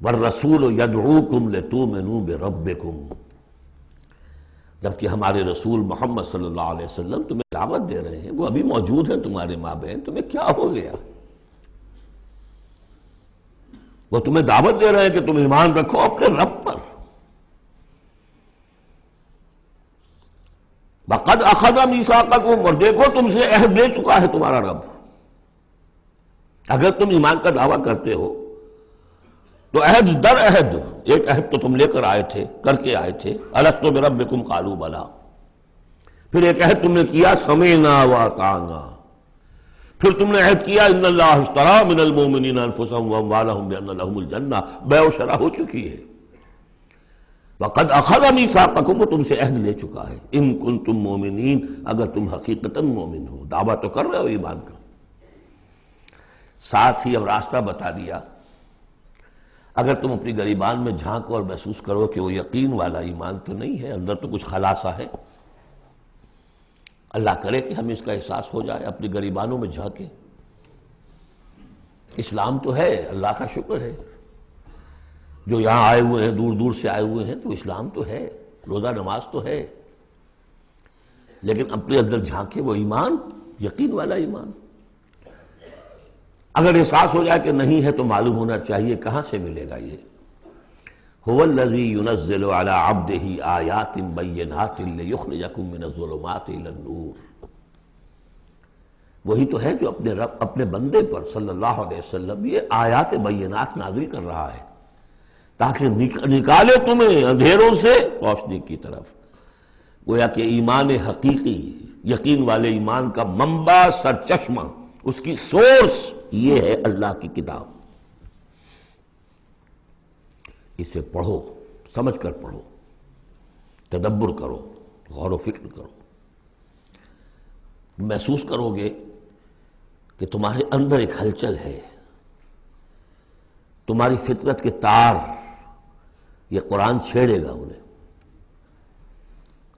وَالرَّسُولُ يَدْعُوكُمْ لِتُؤْمِنُوا بِرَبِّكُمْ، جبکہ ہمارے رسول محمد صلی اللہ علیہ وسلم تمہیں دعوت دے رہے ہیں، وہ ابھی موجود ہیں تمہارے مابین، تمہیں کیا ہو گیا؟ وہ تمہیں دعوت دے رہے ہیں کہ تم ایمان رکھو اپنے رب پر۔ وَقَدْ أَخَذَ مِيثَاقَكُمْ، اور دیکھو تم سے عہد لے چکا ہے تمہارا رب۔ اگر تم ایمان کا دعویٰ کرتے ہو تو عہد در عہد، ایک عہد تو تم لے کر آئے تھے، کر کے آئے تھے، أَلَسْتُ بِرَبِّكُمْ قَالُوا بَلَىٰ، پھر ایک عہد تم نے کیا سَمِعْنَا وَأَطَعْنَا، پھر تم نے عہد کیا ان اللہ اشترى من المؤمنین انفسهم واموالهم بان لهم الجنہ، بیع و شرح ہو چکی ہے۔ وقد اخذ میثاقکم، وہ تم سے عہد لے چکا ہے، ان کنتم مؤمنین، اگر تم حقیقتاً مومن ہو، دعویٰ تو کر رہے ہو ایمان کا۔ ساتھ ہی اب راستہ بتا دیا، اگر تم اپنی گریبان میں جھانکو اور محسوس کرو کہ وہ یقین والا ایمان تو نہیں ہے، اندر تو کچھ خلاصہ ہے، اللہ کرے کہ ہمیں اس کا احساس ہو جائے، اپنی گریبانوں میں جھانکیں۔ اسلام تو ہے، اللہ کا شکر ہے، جو یہاں آئے ہوئے ہیں، دور دور سے آئے ہوئے ہیں، تو اسلام تو ہے، روزہ نماز تو ہے، لیکن اپنے اندر جھانکے وہ ایمان، یقین والا ایمان۔ اگر احساس ہو جائے کہ نہیں ہے تو معلوم ہونا چاہیے کہاں سے ملے گا یہ۔ هو الذی ينزل على عبده آیات بینات لیخرجکم من الظلمات الى النور، وہی تو ہے جو اپنے رب، اپنے بندے پر صلی اللہ علیہ وسلم یہ آیات بینات نازل کر رہا ہے تاکہ نکالے تمہیں اندھیروں سے روشنی کی طرف۔ گویا کہ ایمان حقیقی، یقین والے ایمان کا منبع، سرچشمہ، اس کی سورس یہ ہے اللہ کی کتاب۔ اسے پڑھو، سمجھ کر پڑھو، تدبر کرو، غور و فکر کرو، محسوس کرو گے کہ تمہارے اندر ایک ہلچل ہے، تمہاری فطرت کے تار، یہ قرآن چھیڑے گا انہیں۔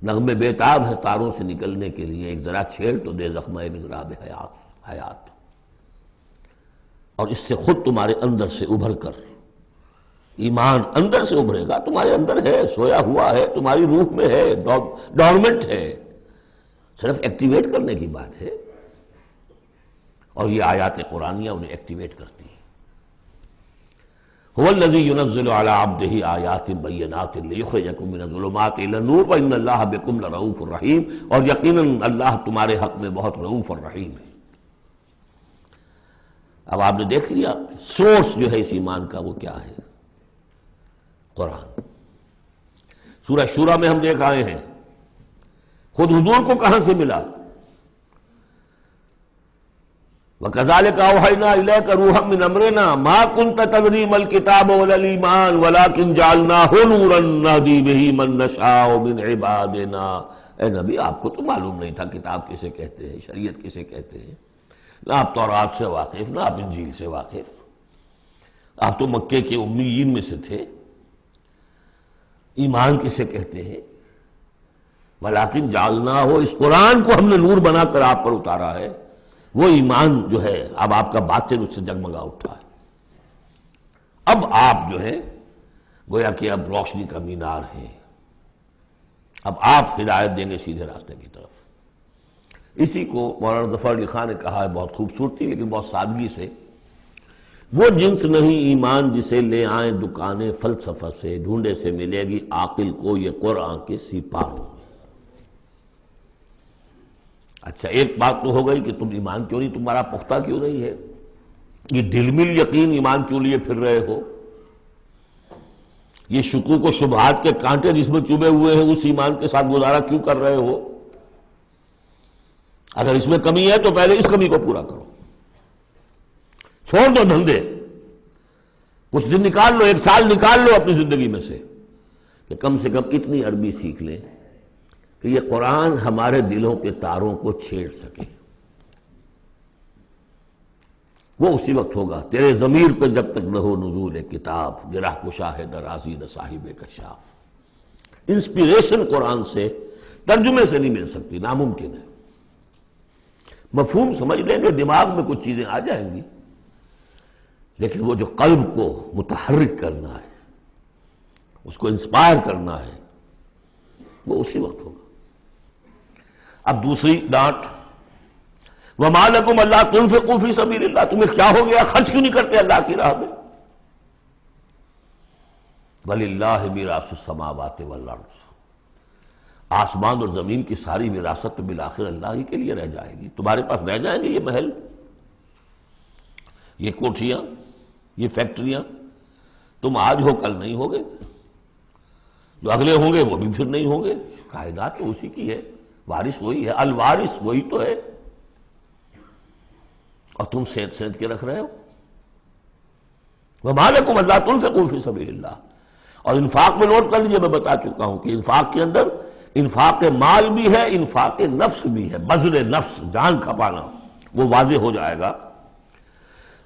نغمے بیتاب ہے تاروں سے نکلنے کے لیے، ایک ذرا چھیڑ تو دے زخمہ مضراب حیات، اور اس سے خود تمہارے اندر سے ابھر کر ایمان اندر سے ابھرے گا۔ تمہارے اندر ہے، سویا ہوا ہے، تمہاری روح میں ہے، ڈورمنٹ ہے، صرف ایکٹیویٹ کرنے کی بات ہے، اور یہ آیات قرآنیہ انہیں ایکٹیویٹ کرتی ہیں۔ هو الذی ينزل على عبده آیات بینات لیخرجکم من الظلمات الى النور وان اللہ بکم لرؤوف رحیم، اور یقیناً اللہ تمہارے حق میں بہت رؤوف اور رحیم ہے۔ اب آپ نے دیکھ لیا سورس جو ہے اس ایمان کا وہ کیا ہے، قرآن۔ سورہ شورى میں ہم دیکھ آئے ہیں خود حضور کو کہاں سے ملا، وَكَذَلِكَ أَوْحَيْنَا إِلَيْكَ رُوحًا مِّنْ أَمْرِنَا مَا كُنْتَ تَدْرِي مَا الْكِتَابُ وَلَا الْإِيمَانُ وَلَكِنْ جَعَلْنَاهُ نُورًا نَهْدِي بِهِ مَن نَّشَاءُ مِنْ عِبَادِنَا۔ اے نبی، آپ کو تو معلوم نہیں تھا کتاب کسے کہتے ہیں، شریعت کسے کہتے ہیں، نہ آپ تورات سے واقف، نہ آپ انجیل سے واقف، آپ تو مکے کے امیین میں سے تھے۔ ایمان کسے کہتے ہیں؟ وَلَكِنْ جَعَلْنَاهُ، اس قرآن کو ہم نے نور بنا کر آپ پر اتارا ہے۔ وہ ایمان جو ہے اب آپ کا باطن اس سے جگمگا اٹھا ہے، اب آپ جو ہے گویا کہ اب روشنی کا مینار ہیں، اب آپ ہدایت دیں گے سیدھے راستے کی طرف۔ اسی کو مولانا ظفر علی خان نے کہا ہے بہت خوبصورتی لیکن بہت سادگی سے، وہ جنس نہیں ایمان جسے لے آئیں دکانیں فلسفہ سے، ڈھونڈے سے ملے گی عاقل کو یہ قرآن کے سپاہوں۔ اچھا، ایک بات تو ہو گئی کہ تم ایمان کیوں نہیں، تمہارا پختہ کیوں نہیں ہے، یہ ڈھلمل یقین ایمان کیوں لیے پھر رہے ہو، یہ شکوک و شبہات کے کانٹے جس میں چبھے ہوئے ہیں اس ایمان کے ساتھ گزارا کیوں کر رہے ہو؟ اگر اس میں کمی ہے تو پہلے اس کمی کو پورا کرو، چھوڑ دو دھندے، کچھ دن نکال لو، ایک سال نکال لو اپنی زندگی میں سے کہ کم سے کم اتنی عربی سیکھ لیں کہ یہ قرآن ہمارے دلوں کے تاروں کو چھیڑ سکے۔ وہ اسی وقت ہوگا تیرے ضمیر پہ جب تک نہ ہو نزول کتاب، گرہ کشا ہے نہ رازی نہ صاحب کشاف۔ انسپیریشن قرآن سے، ترجمے سے نہیں مل سکتی، ناممکن ہے۔ مفہوم سمجھ لیں گے، دماغ میں کچھ چیزیں آ جائیں گی، لیکن وہ جو قلب کو متحرک کرنا ہے، اس کو انسپائر کرنا ہے، وہ اسی وقت ہوگا۔ اب دوسری ڈانٹ، وَمَا لَكُمْ أَلَّا تُنْفِقُوا فِي سَبِيلِ اللَّهِ، تمہیں کیا ہو گیا، خرچ کیوں نہیں کرتے اللہ کی راہ میں؟ وَلِلَّهِ مِيرَاثُ السَّمَاوَاتِ وَالْأَرْضِ، آسمان اور زمین کی ساری وراثت تو بالآخر اللہ ہی کے لیے رہ جائے گی، تمہارے پاس رہ جائیں گے یہ محل، یہ کوٹھیاں، یہ فیکٹریاں، تم آج ہو کل نہیں ہوگے، جو اگلے ہوں گے وہ بھی پھر نہیں ہوں گے، کائنات تو اسی کی ہے، وارث وہی ہے، الوارث وہی تو ہے، اور تم سینت سینت کے رکھ رہے ہو۔ وَمَا لَكُمْ أَلَّا تُنْفِقُوا فِي سَبِيلِ اللَّهِ، اور انفاق میں نوٹ کر لیجیے، میں بتا چکا ہوں کہ انفاق کے اندر انفاق مال بھی ہے، انفاق نفس بھی ہے، بذل نفس، جان کھپانا، وہ واضح ہو جائے گا۔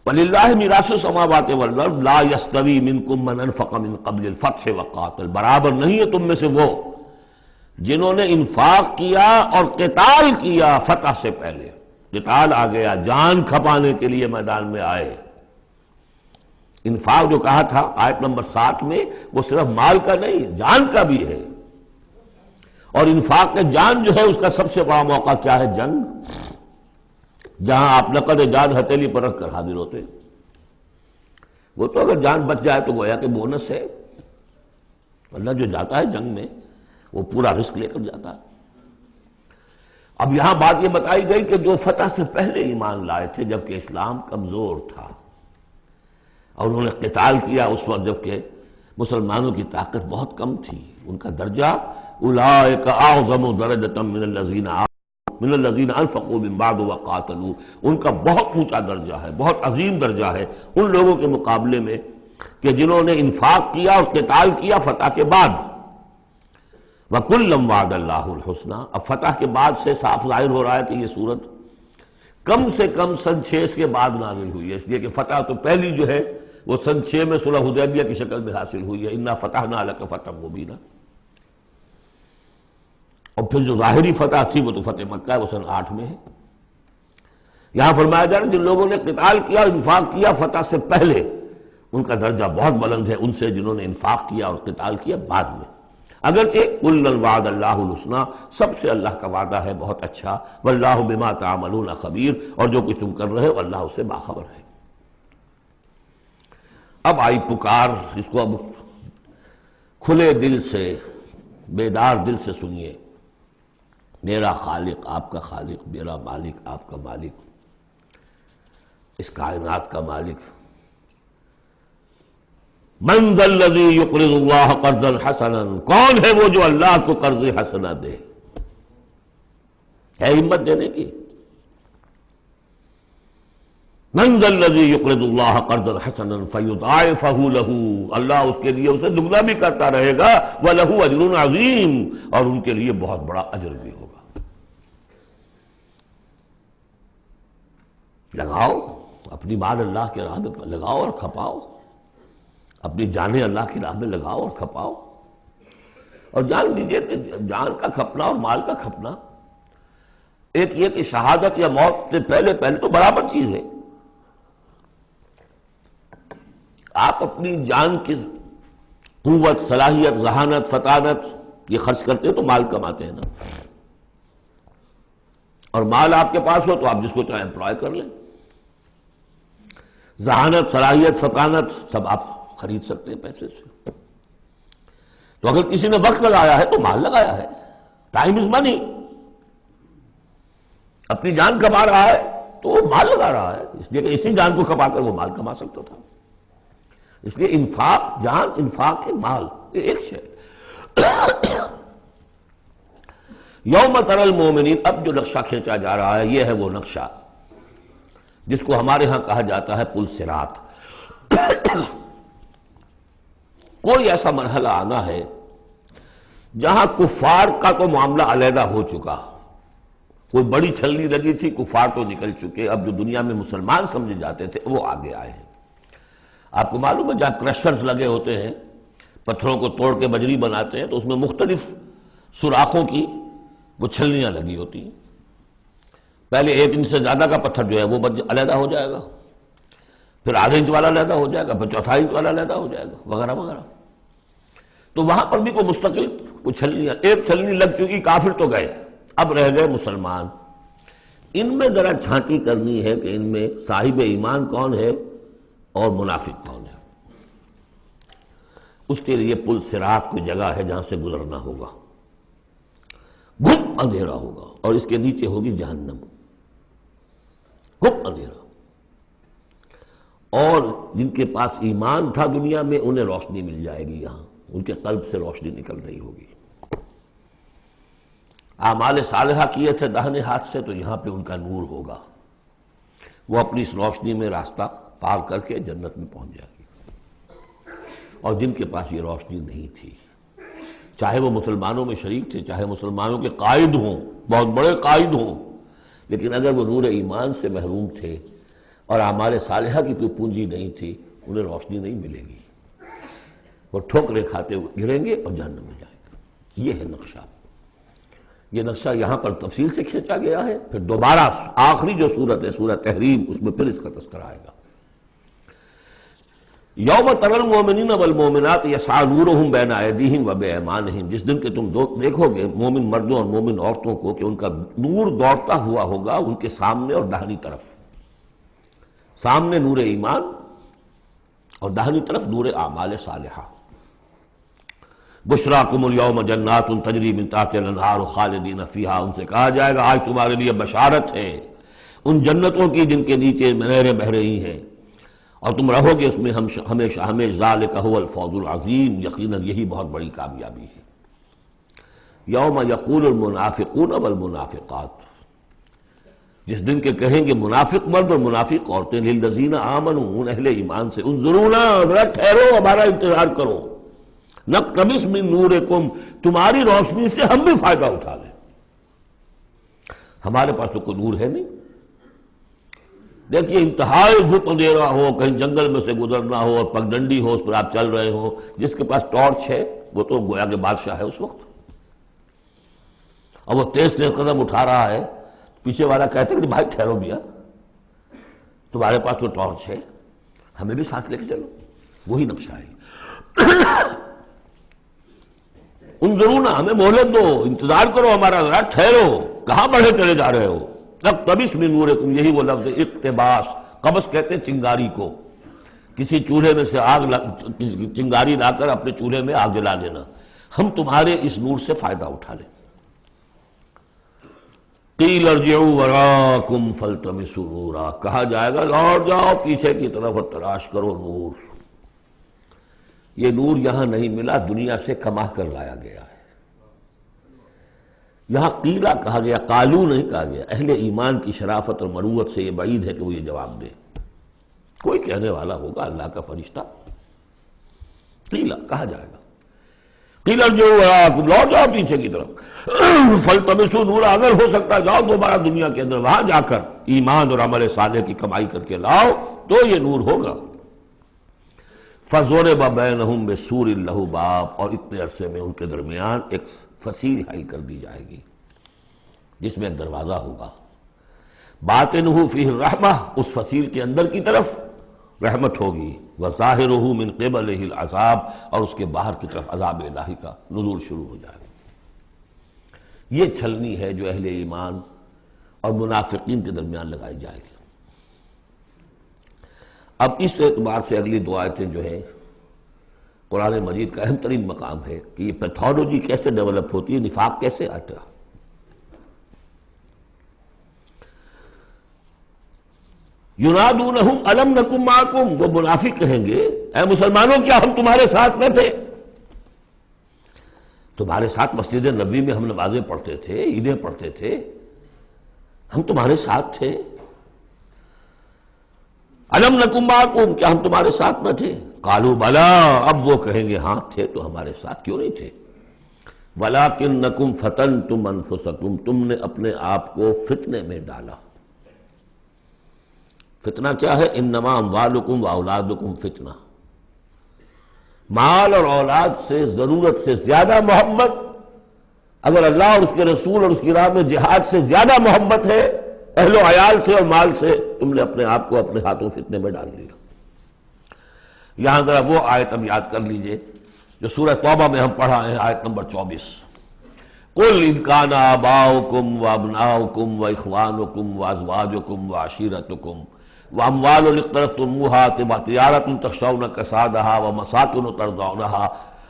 وَلِلَّهِ مِيرَاثُ السَّمَاوَاتِ وَالْأَرْضِ لَا يَسْتَوِي مِنْكُمْ مَنْ أَنْفَقَ مِنْ قَبْلِ الْفَتْحِ وَقَاتَلَ، برابر نہیں ہے تم میں سے وہ جنہوں نے انفاق کیا اور قتال کیا فتح سے پہلے، قتال آ گیا، جان کھپانے کے لیے میدان میں آئے۔ انفاق جو کہا تھا آیت نمبر 7 میں، وہ صرف مال کا نہیں، جان کا بھی ہے۔ اور انفاق جان جو ہے اس کا سب سے بڑا موقع کیا ہے؟ جنگ، جہاں آپ نقد جان ہتھیلی پر رکھ کر حاضر ہوتے. وہ تو اگر جان بچ جائے تو گویا کہ بونس ہے. اللہ جو جاتا ہے جنگ میں وہ پورا رسک لے کر جاتا ہے. اب یہاں بات یہ بتائی گئی کہ جو فتح سے پہلے ایمان لائے تھے جبکہ اسلام کمزور تھا، اور انہوں نے قتال کیا اس وقت جبکہ مسلمانوں کی طاقت بہت کم تھی، ان کا درجہ اولئک اعظم درجۃ من الذین انفقوا من بعد وقاتلوا، ان کا بہت اونچا درجہ ہے، بہت عظیم درجہ ہے ان لوگوں کے مقابلے میں کہ جنہوں نے انفاق کیا اور قتال کیا فتح کے بعد. وَكُلًّا وَعَدَ اللَّهُ الْحُسْنَىٰ. اب فتح کے بعد سے صاف ظاہر ہو رہا ہے کہ یہ صورت کم سے کم سن 6 کے بعد نازل ہوئی ہے، اس لیے کہ فتح تو پہلی جو ہے وہ سن 6 میں صلح حدیبیہ کی شکل میں حاصل ہوئی ہے، اِنَّا فَتَحْنَا لَكَ فَتْحًا مُبِينًا. اور پھر جو ظاہری فتح تھی وہ تو فتح مکہ ہے، وہ سن 8 میں ہے. یہاں فرمایا جا رہا ہے جن لوگوں نے قتال کیا اور انفاق کیا فتح سے پہلے ان کا درجہ بہت بلند ہے ان سے جنہوں نے انفاق کیا اور قتال کیا بعد میں. اگرچہ کُلًّا وَعَدَ اللَّهُ الْحُسْنَىٰ، سب سے اللہ کا وعدہ ہے بہت اچھا. وَاللَّهُ بِمَا تَعْمَلُونَ خَبِيرٌ، اور جو کچھ تم کر رہے ہو اللہ اس سے باخبر ہے. اب آئی پکار، اس کو اب کھلے دل سے بیدار دل سے سنیے. میرا خالق آپ کا خالق، میرا مالک آپ کا مالک، اس کائنات کا مالک. من ذا الذی یقرض اللہ قرضا حسنا، کون ہے وہ جو اللہ کو قرض حسنا دے؟ ہے ہمت دینے کی؟ من ذا الذی یقرض اللہ قرضا حسنا فیضاعفہ لہ، اللہ اس کے لیے اسے دگنا بھی کرتا رہے گا. وَلَهُ أَجْرٌ عَظِيمٌ، اور ان کے لیے بہت بڑا اجر بھی ہوگا. لگاؤ اپنی مال اللہ کے راہ میں لگاؤ اور کھپاؤ، اپنی جانیں اللہ کی راہ میں لگاؤ اور کھپاؤ. اور جان لیجیے کہ جان کا کھپنا اور مال کا کھپنا ایک یہ کہ شہادت یا موت سے پہلے تو برابر چیز ہے. آپ اپنی جان کی قوت، صلاحیت، ذہانت، فطانت یہ خرچ کرتے ہیں تو مال کماتے ہیں نا. اور مال آپ کے پاس ہو تو آپ جس کو چاہیں امپلائے کر لیں. ذہانت، صلاحیت، فطانت سب آپ خرید سکتے ہیں پیسے سے. تو اگر کسی نے وقت لگایا ہے تو مال لگایا ہے. ٹائم از منی. اپنی جان کما رہا ہے تو وہ مال لگا رہا ہے، اس لیے کہ اسی جان کو کما کر وہ مال کما سکتا تھا. اس لیے انفاق جان، انفاق مال، یہ ایک شے. یوم تری المومنین، اب جو نقشہ کھینچا جا رہا ہے یہ ہے وہ نقشہ جس کو ہمارے ہاں کہا جاتا ہے پل صراط. کوئی ایسا مرحلہ آنا ہے جہاں کفار کا تو معاملہ علیحدہ ہو چکا، کوئی بڑی چھلنی لگی تھی، کفار تو نکل چکے. اب جو دنیا میں مسلمان سمجھے جاتے تھے وہ آگے آئے ہیں. آپ کو معلوم ہے جہاں کرشرز لگے ہوتے ہیں، پتھروں کو توڑ کے بجری بناتے ہیں، تو اس میں مختلف سوراخوں کی وہ چھلنیاں لگی ہوتی ہیں. پہلے 1 انچ سے زیادہ کا پتھر جو ہے وہ علیحدہ ہو جائے گا، پھر آدھے انچ والا علیحدہ ہو جائے گا، پھر چوتھائی انچ والا علیحدہ ہو جائے گا، وغیرہ وغیرہ. تو وہاں پر بھی کوئی مستقل کوئی چھلنیاں، ایک چھلنی لگ چکی، کافر تو گئے، اب رہ گئے مسلمان. ان میں ذرا چھانٹی کرنی ہے کہ ان میں صاحب ایمان کون ہے اور منافق کون ہے. اس کے لیے پل صراط کوئی جگہ ہے جہاں سے گزرنا ہوگا. گھپ اندھیرا ہوگا اور اس کے نیچے ہوگی جہنم. گھپ اندھیرا. اور جن کے پاس ایمان تھا دنیا میں انہیں روشنی مل جائے گی، یہاں ان کے قلب سے روشنی نکل رہی ہوگی. اعمال صالحہ کیے تھے داہنے ہاتھ سے تو یہاں پہ ان کا نور ہوگا، وہ اپنی اس روشنی میں راستہ پار کر کے جنت میں پہنچ جائے گی. اور جن کے پاس یہ روشنی نہیں تھی، چاہے وہ مسلمانوں میں شریک تھے، چاہے مسلمانوں کے قائد ہوں، بہت بڑے قائد ہوں، لیکن اگر وہ نور ایمان سے محروم تھے اور اعمال صالحہ کی کوئی پونجی نہیں تھی، انہیں روشنی نہیں ملے گی. وہ ٹھوکریں کھاتے ہوئے گریں گے اور جہنم میں جائیں گے. یہ ہے نقشہ. یہ نقشہ یہاں پر تفصیل سے کھینچا گیا ہے. پھر دوبارہ آخری جو سورت ہے سورہ تحریم، اس میں پھر اس کا تذکرہ آئے گا. یوم تری المؤمنین والمؤمنات یسعی نورہم بین ایدیہم وبایمانہم، جس دن کہ تم دیکھو گے مومن مردوں اور مومن عورتوں کو کہ ان کا نور دوڑتا ہوا ہوگا ان کے سامنے اور داہنی طرف، سامنے نور ایمان اور داہنی طرف نور اعمال صالحہ۔ بشراکم اليوم جنات تجری من تحتها الانہار خالدین فیہا، ان سے کہا جائے گا آج تمہارے لیے بشارت ہے ان جنتوں کی جن کے نیچے نہریں بہہ رہی ہیں اور تم رہو گے اس میں ہمیشہ ہمیشہ، ذالک هو الفوز العظیم، یقیناً یہی بہت بڑی کامیابی ہے۔ یوم یقول المنافقون والمنافقات، جس دن کے کہیں گے منافق مرد اور منافق عورتیں، للذین آمنوا، ان اہل ایمان سے، انظرونا، ذرا ٹھہرو، ہمارا انتظار کرو، نقتبس من نورکم، تمہاری روشنی سے ہم بھی فائدہ اٹھا لیں، ہمارے پاس تو کوئی نور ہے نہیں۔ دیکھیے انتہائی گھٹ اندھیرا ہو، کہیں جنگل میں سے گزرنا ہو اور پگڈنڈی ہو، اس پر آپ چل رہے ہو، جس کے پاس ٹارچ ہے وہ تو گویا کہ بادشاہ ہے اس وقت، اور وہ تیز تیز قدم اٹھا رہا ہے، پیچھے والا کہتے کہ بھائی ٹھہرو بھیا، تمہارے پاس تو ٹارچ ہے، ہمیں بھی ساتھ لے کے چلو، وہی نقشہ ہے۔ انظرونا، ہمیں مہلت دو، انتظار کرو ہمارا، ذرا ٹھہرو، کہاں بڑھے چلے جا رہے ہو؟ اقتبس من نورکم، یہی وہ لفظ ہے اقتباس، قبس کہتے ہیں چنگاری کو، کسی چولہے میں سے چنگاری لا کر اپنے چولہے میں آگ جلا دینا، ہم تمہارے اس نور سے فائدہ اٹھا لیں۔ قیل ارجعوا وراءکم فالتمسوا نورا، کہا جائے گا لوٹ جاؤ پیچھے کی طرف اور تلاش کرو نور۔ یہ نور یہاں نہیں ملا، دنیا سے کما کر لایا گیا ہے۔ یہاں قیلہ کہا گیا، قالو نہیں کہا گیا۔ اہل ایمان کی شرافت اور مروت سے یہ بعید ہے کہ وہ یہ جواب دے، کوئی کہنے والا ہوگا اللہ کا فرشتہ، قیلہ کہا جائے گا، قیل ارجعوا وراءکم، لوٹ جاؤ پیچھے کی طرف، فالتمسوا نورا، اگر ہو سکتا جاؤ دوبارہ دنیا کے اندر، وہاں جا کر ایمان اور عمل صالح کی کمائی کر کے لاؤ تو یہ نور ہوگا۔ فَضُرِبَ بَيْنَهُمْ بِسُورٍ لَهُ بَابٌ، اور اتنے عرصے میں ان کے درمیان ایک فصیل حائل کر دی جائے گی جس میں ایک دروازہ ہوگا، باطنُهُ فِيهِ الرَّحْمَةُ، اس فصیل کے اندر کی طرف رحمت ہوگی، وَظَاهِرُهُ مِنْ قِبَلِهِ الْعَذَابُ، اور اس کے باہر کی طرف عذاب الہی کا نزول شروع ہو جائے گا۔ یہ چھلنی ہے جو اہل ایمان اور منافقین کے درمیان لگائی جائے گی۔ اب اس اعتبار سے اگلی دو آیتیں جو ہیں قرآن مجید کا اہم ترین مقام ہے کہ یہ پیتھولوجی کیسے ڈیولپ ہوتی ہے، نفاق کیسے آتا ہے۔ ینادونہم الم نکن معکم، وہ منافق کہیں گے اے مسلمانوں کیا ہم تمہارے ساتھ نہ تھے؟ تمہارے ساتھ مسجد نبوی میں ہم نمازیں پڑھتے تھے، عیدیں پڑھتے تھے، ہم تمہارے ساتھ تھے۔ الم نکن معکم، کیا ہم تمہارے ساتھ نہ تھے؟ قالوا بلا، اب وہ کہیں گے ہاں تھے تو ہمارے ساتھ، کیوں نہیں تھے؟ ولکنکم فتنتم انفسکم، تم نے اپنے آپ کو فتنے میں ڈالا۔ فتنہ کیا ہے؟ انما اموالکم واولادکم فتنہ، مال اور اولاد سے ضرورت سے زیادہ محبت، اگر اللہ اور اس کے رسول اور اس کی راہ میں جہاد سے زیادہ محبت ہے اہل و عیال سے اور مال سے، تم نے اپنے آپ کو اپنے ہاتھوں فتنے میں ڈال لیا۔ یہاں ذرا وہ آیت اب یاد کر لیجئے جو سورہ توبہ میں ہم پڑھا ہے، آیت نمبر 24، قل ان کان آباؤکم وابناؤکم واخوانکم وازواجکم وعشیرتکم واموال اقترفتموها وتجارۃ تخشون کسادها ومساکن ترضونها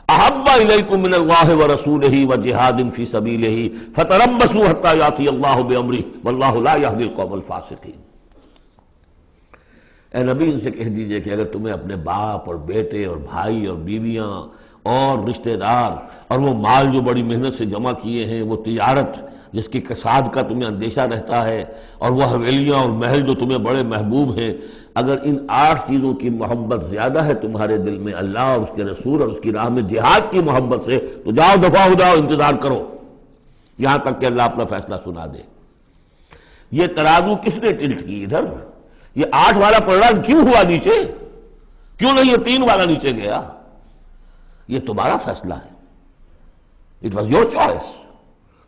احب الیکم من اللہ ورسولہ وجہاد فی سبیلہ فتربصوا حتی یاتی اللہ بامرہ واللہ لا یہدی القوم الفاسقین۔ اے نبی ان سے کہہ دیجئے کہ اگر تمہیں اپنے باپ اور بیٹے اور بھائی اور بیویاں اور رشتہ دار اور وہ مال جو بڑی محنت سے جمع کیے ہیں، وہ تجارت جس کی کساد کا تمہیں اندیشہ رہتا ہے، اور وہ حویلیاں اور محل جو تمہیں بڑے محبوب ہیں، اگر ان 8 چیزوں کی محبت زیادہ ہے تمہارے دل میں اللہ اور اس کے رسول اور اس کی راہ میں جہاد کی محبت سے، تو جاؤ دفع ہو جاؤ، انتظار کرو یہاں تک کہ اللہ اپنا فیصلہ سنا دے۔ یہ ترازو کس نے ٹلٹ کی ادھر؟ یہ 8 والا پلڑا کیوں ہوا نیچے؟ کیوں نہیں یہ 3 والا نیچے گیا؟ یہ تمہارا فیصلہ ہے، اٹ واز یور چوائس،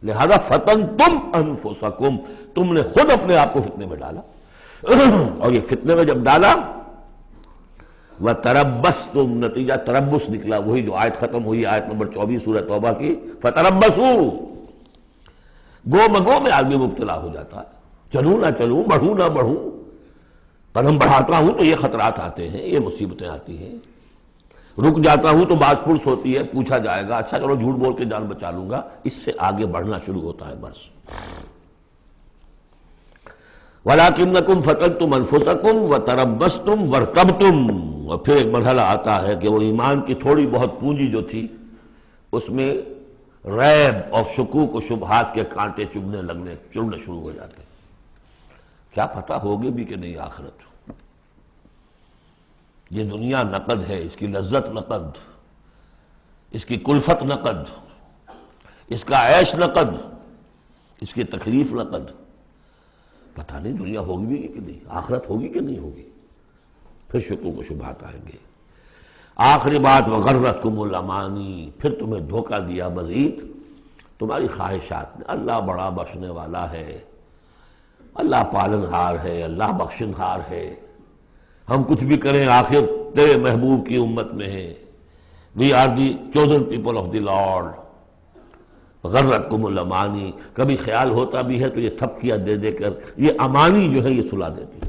لہذا فتنتم انفسکم، تم نے خود اپنے آپ کو فتنے میں ڈالا، اور یہ فتنے میں جب ڈالا وَتَرَبَّصْتُمْ، نتیجہ تربص نکلا، وہی جو آیت ختم ہوئی آیت نمبر 24 سورہ توبہ کی، فَتَرَبَّصُوا، گو مگو میں آدمی مبتلا ہو جاتا ہے، چلوں نہ چلوں، بڑھوں نہ بڑھوں، قدم بڑھاتا ہوں تو یہ خطرات آتے ہیں، یہ مصیبتیں آتی ہیں، رک جاتا ہوں تو باز پرس ہوتی ہے، پوچھا جائے گا، اچھا چلو جھوٹ بول کے جان بچا لوں گا، اس سے آگے بڑھنا شروع ہوتا ہے بس۔ وَلَٰكِنَّكُمْ فَتَنْتُمْ أَنفُسَكُمْ وَتَرَبَّصْتُمْ وَارْتَبْتُمْ، اور پھر ایک مرحلہ آتا ہے کہ وہ ایمان کی تھوڑی بہت پونجی جو تھی اس میں ریب اور شکوک و شبہات کے کانٹے چبھنے شروع ہو جاتے ہیں، کیا پتہ ہوگی بھی کہ نہیں آخرت، یہ دنیا نقد ہے، اس کی لذت نقد، اس کی کلفت نقد، اس کا عیش نقد، اس کی تکلیف نقد، پتہ نہیں دنیا ہوگی بھی کہ نہیں، آخرت ہوگی کہ نہیں ہوگی، پھر شکوک و شبہات آئیں گے۔ آخری بات وغرتکم الامانی، پھر تمہیں دھوکہ دیا مزید تمہاری خواہشات نے، اللہ بڑا بخشنے والا ہے، اللہ پالن ہار ہے، اللہ بخشن ہار ہے، ہم کچھ بھی کریں آخر تیرے محبوب کی امت میں ہیں، we are the chosen people of the lord, غرتکم الامانی، کبھی خیال ہوتا بھی ہے تو یہ تھپکیاں دے دے کر یہ امانی جو ہے یہ سلا دیتی ہے۔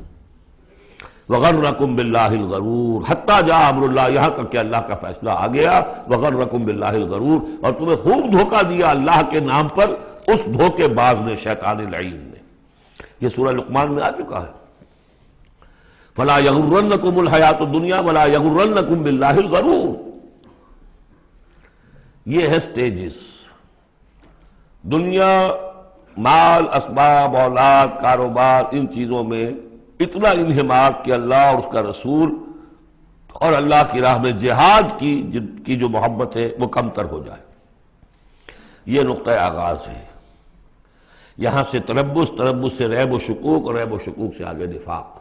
وغرکم باللہ الغرور حتی جاء امر اللہ، یہاں تک کہ اللہ کا فیصلہ آ گیا، وغرکم باللہ الغرور، اور تمہیں خوب دھوکہ دیا اللہ کے نام پر اس دھوکے باز نے، شیطان لعین نے، یہ سورہ لقمان میں آ چکا ہے۔ فلا یغرنکم الحیات الدنیا ولا یغرنکم باللہ الغرور، یہ ہے سٹیجز۔ دنیا، مال، اسباب، اولاد، کاروبار، ان چیزوں میں اتنا انہماک کہ اللہ اور اس کا رسول اور اللہ کی راہ میں جہاد کی جو محبت ہے وہ کم تر ہو جائے، یہ نقطہ آغاز ہے۔ یہاں سے تربص سے ریب و شکوک، اور ریب و شکوک سے آگے نفاق۔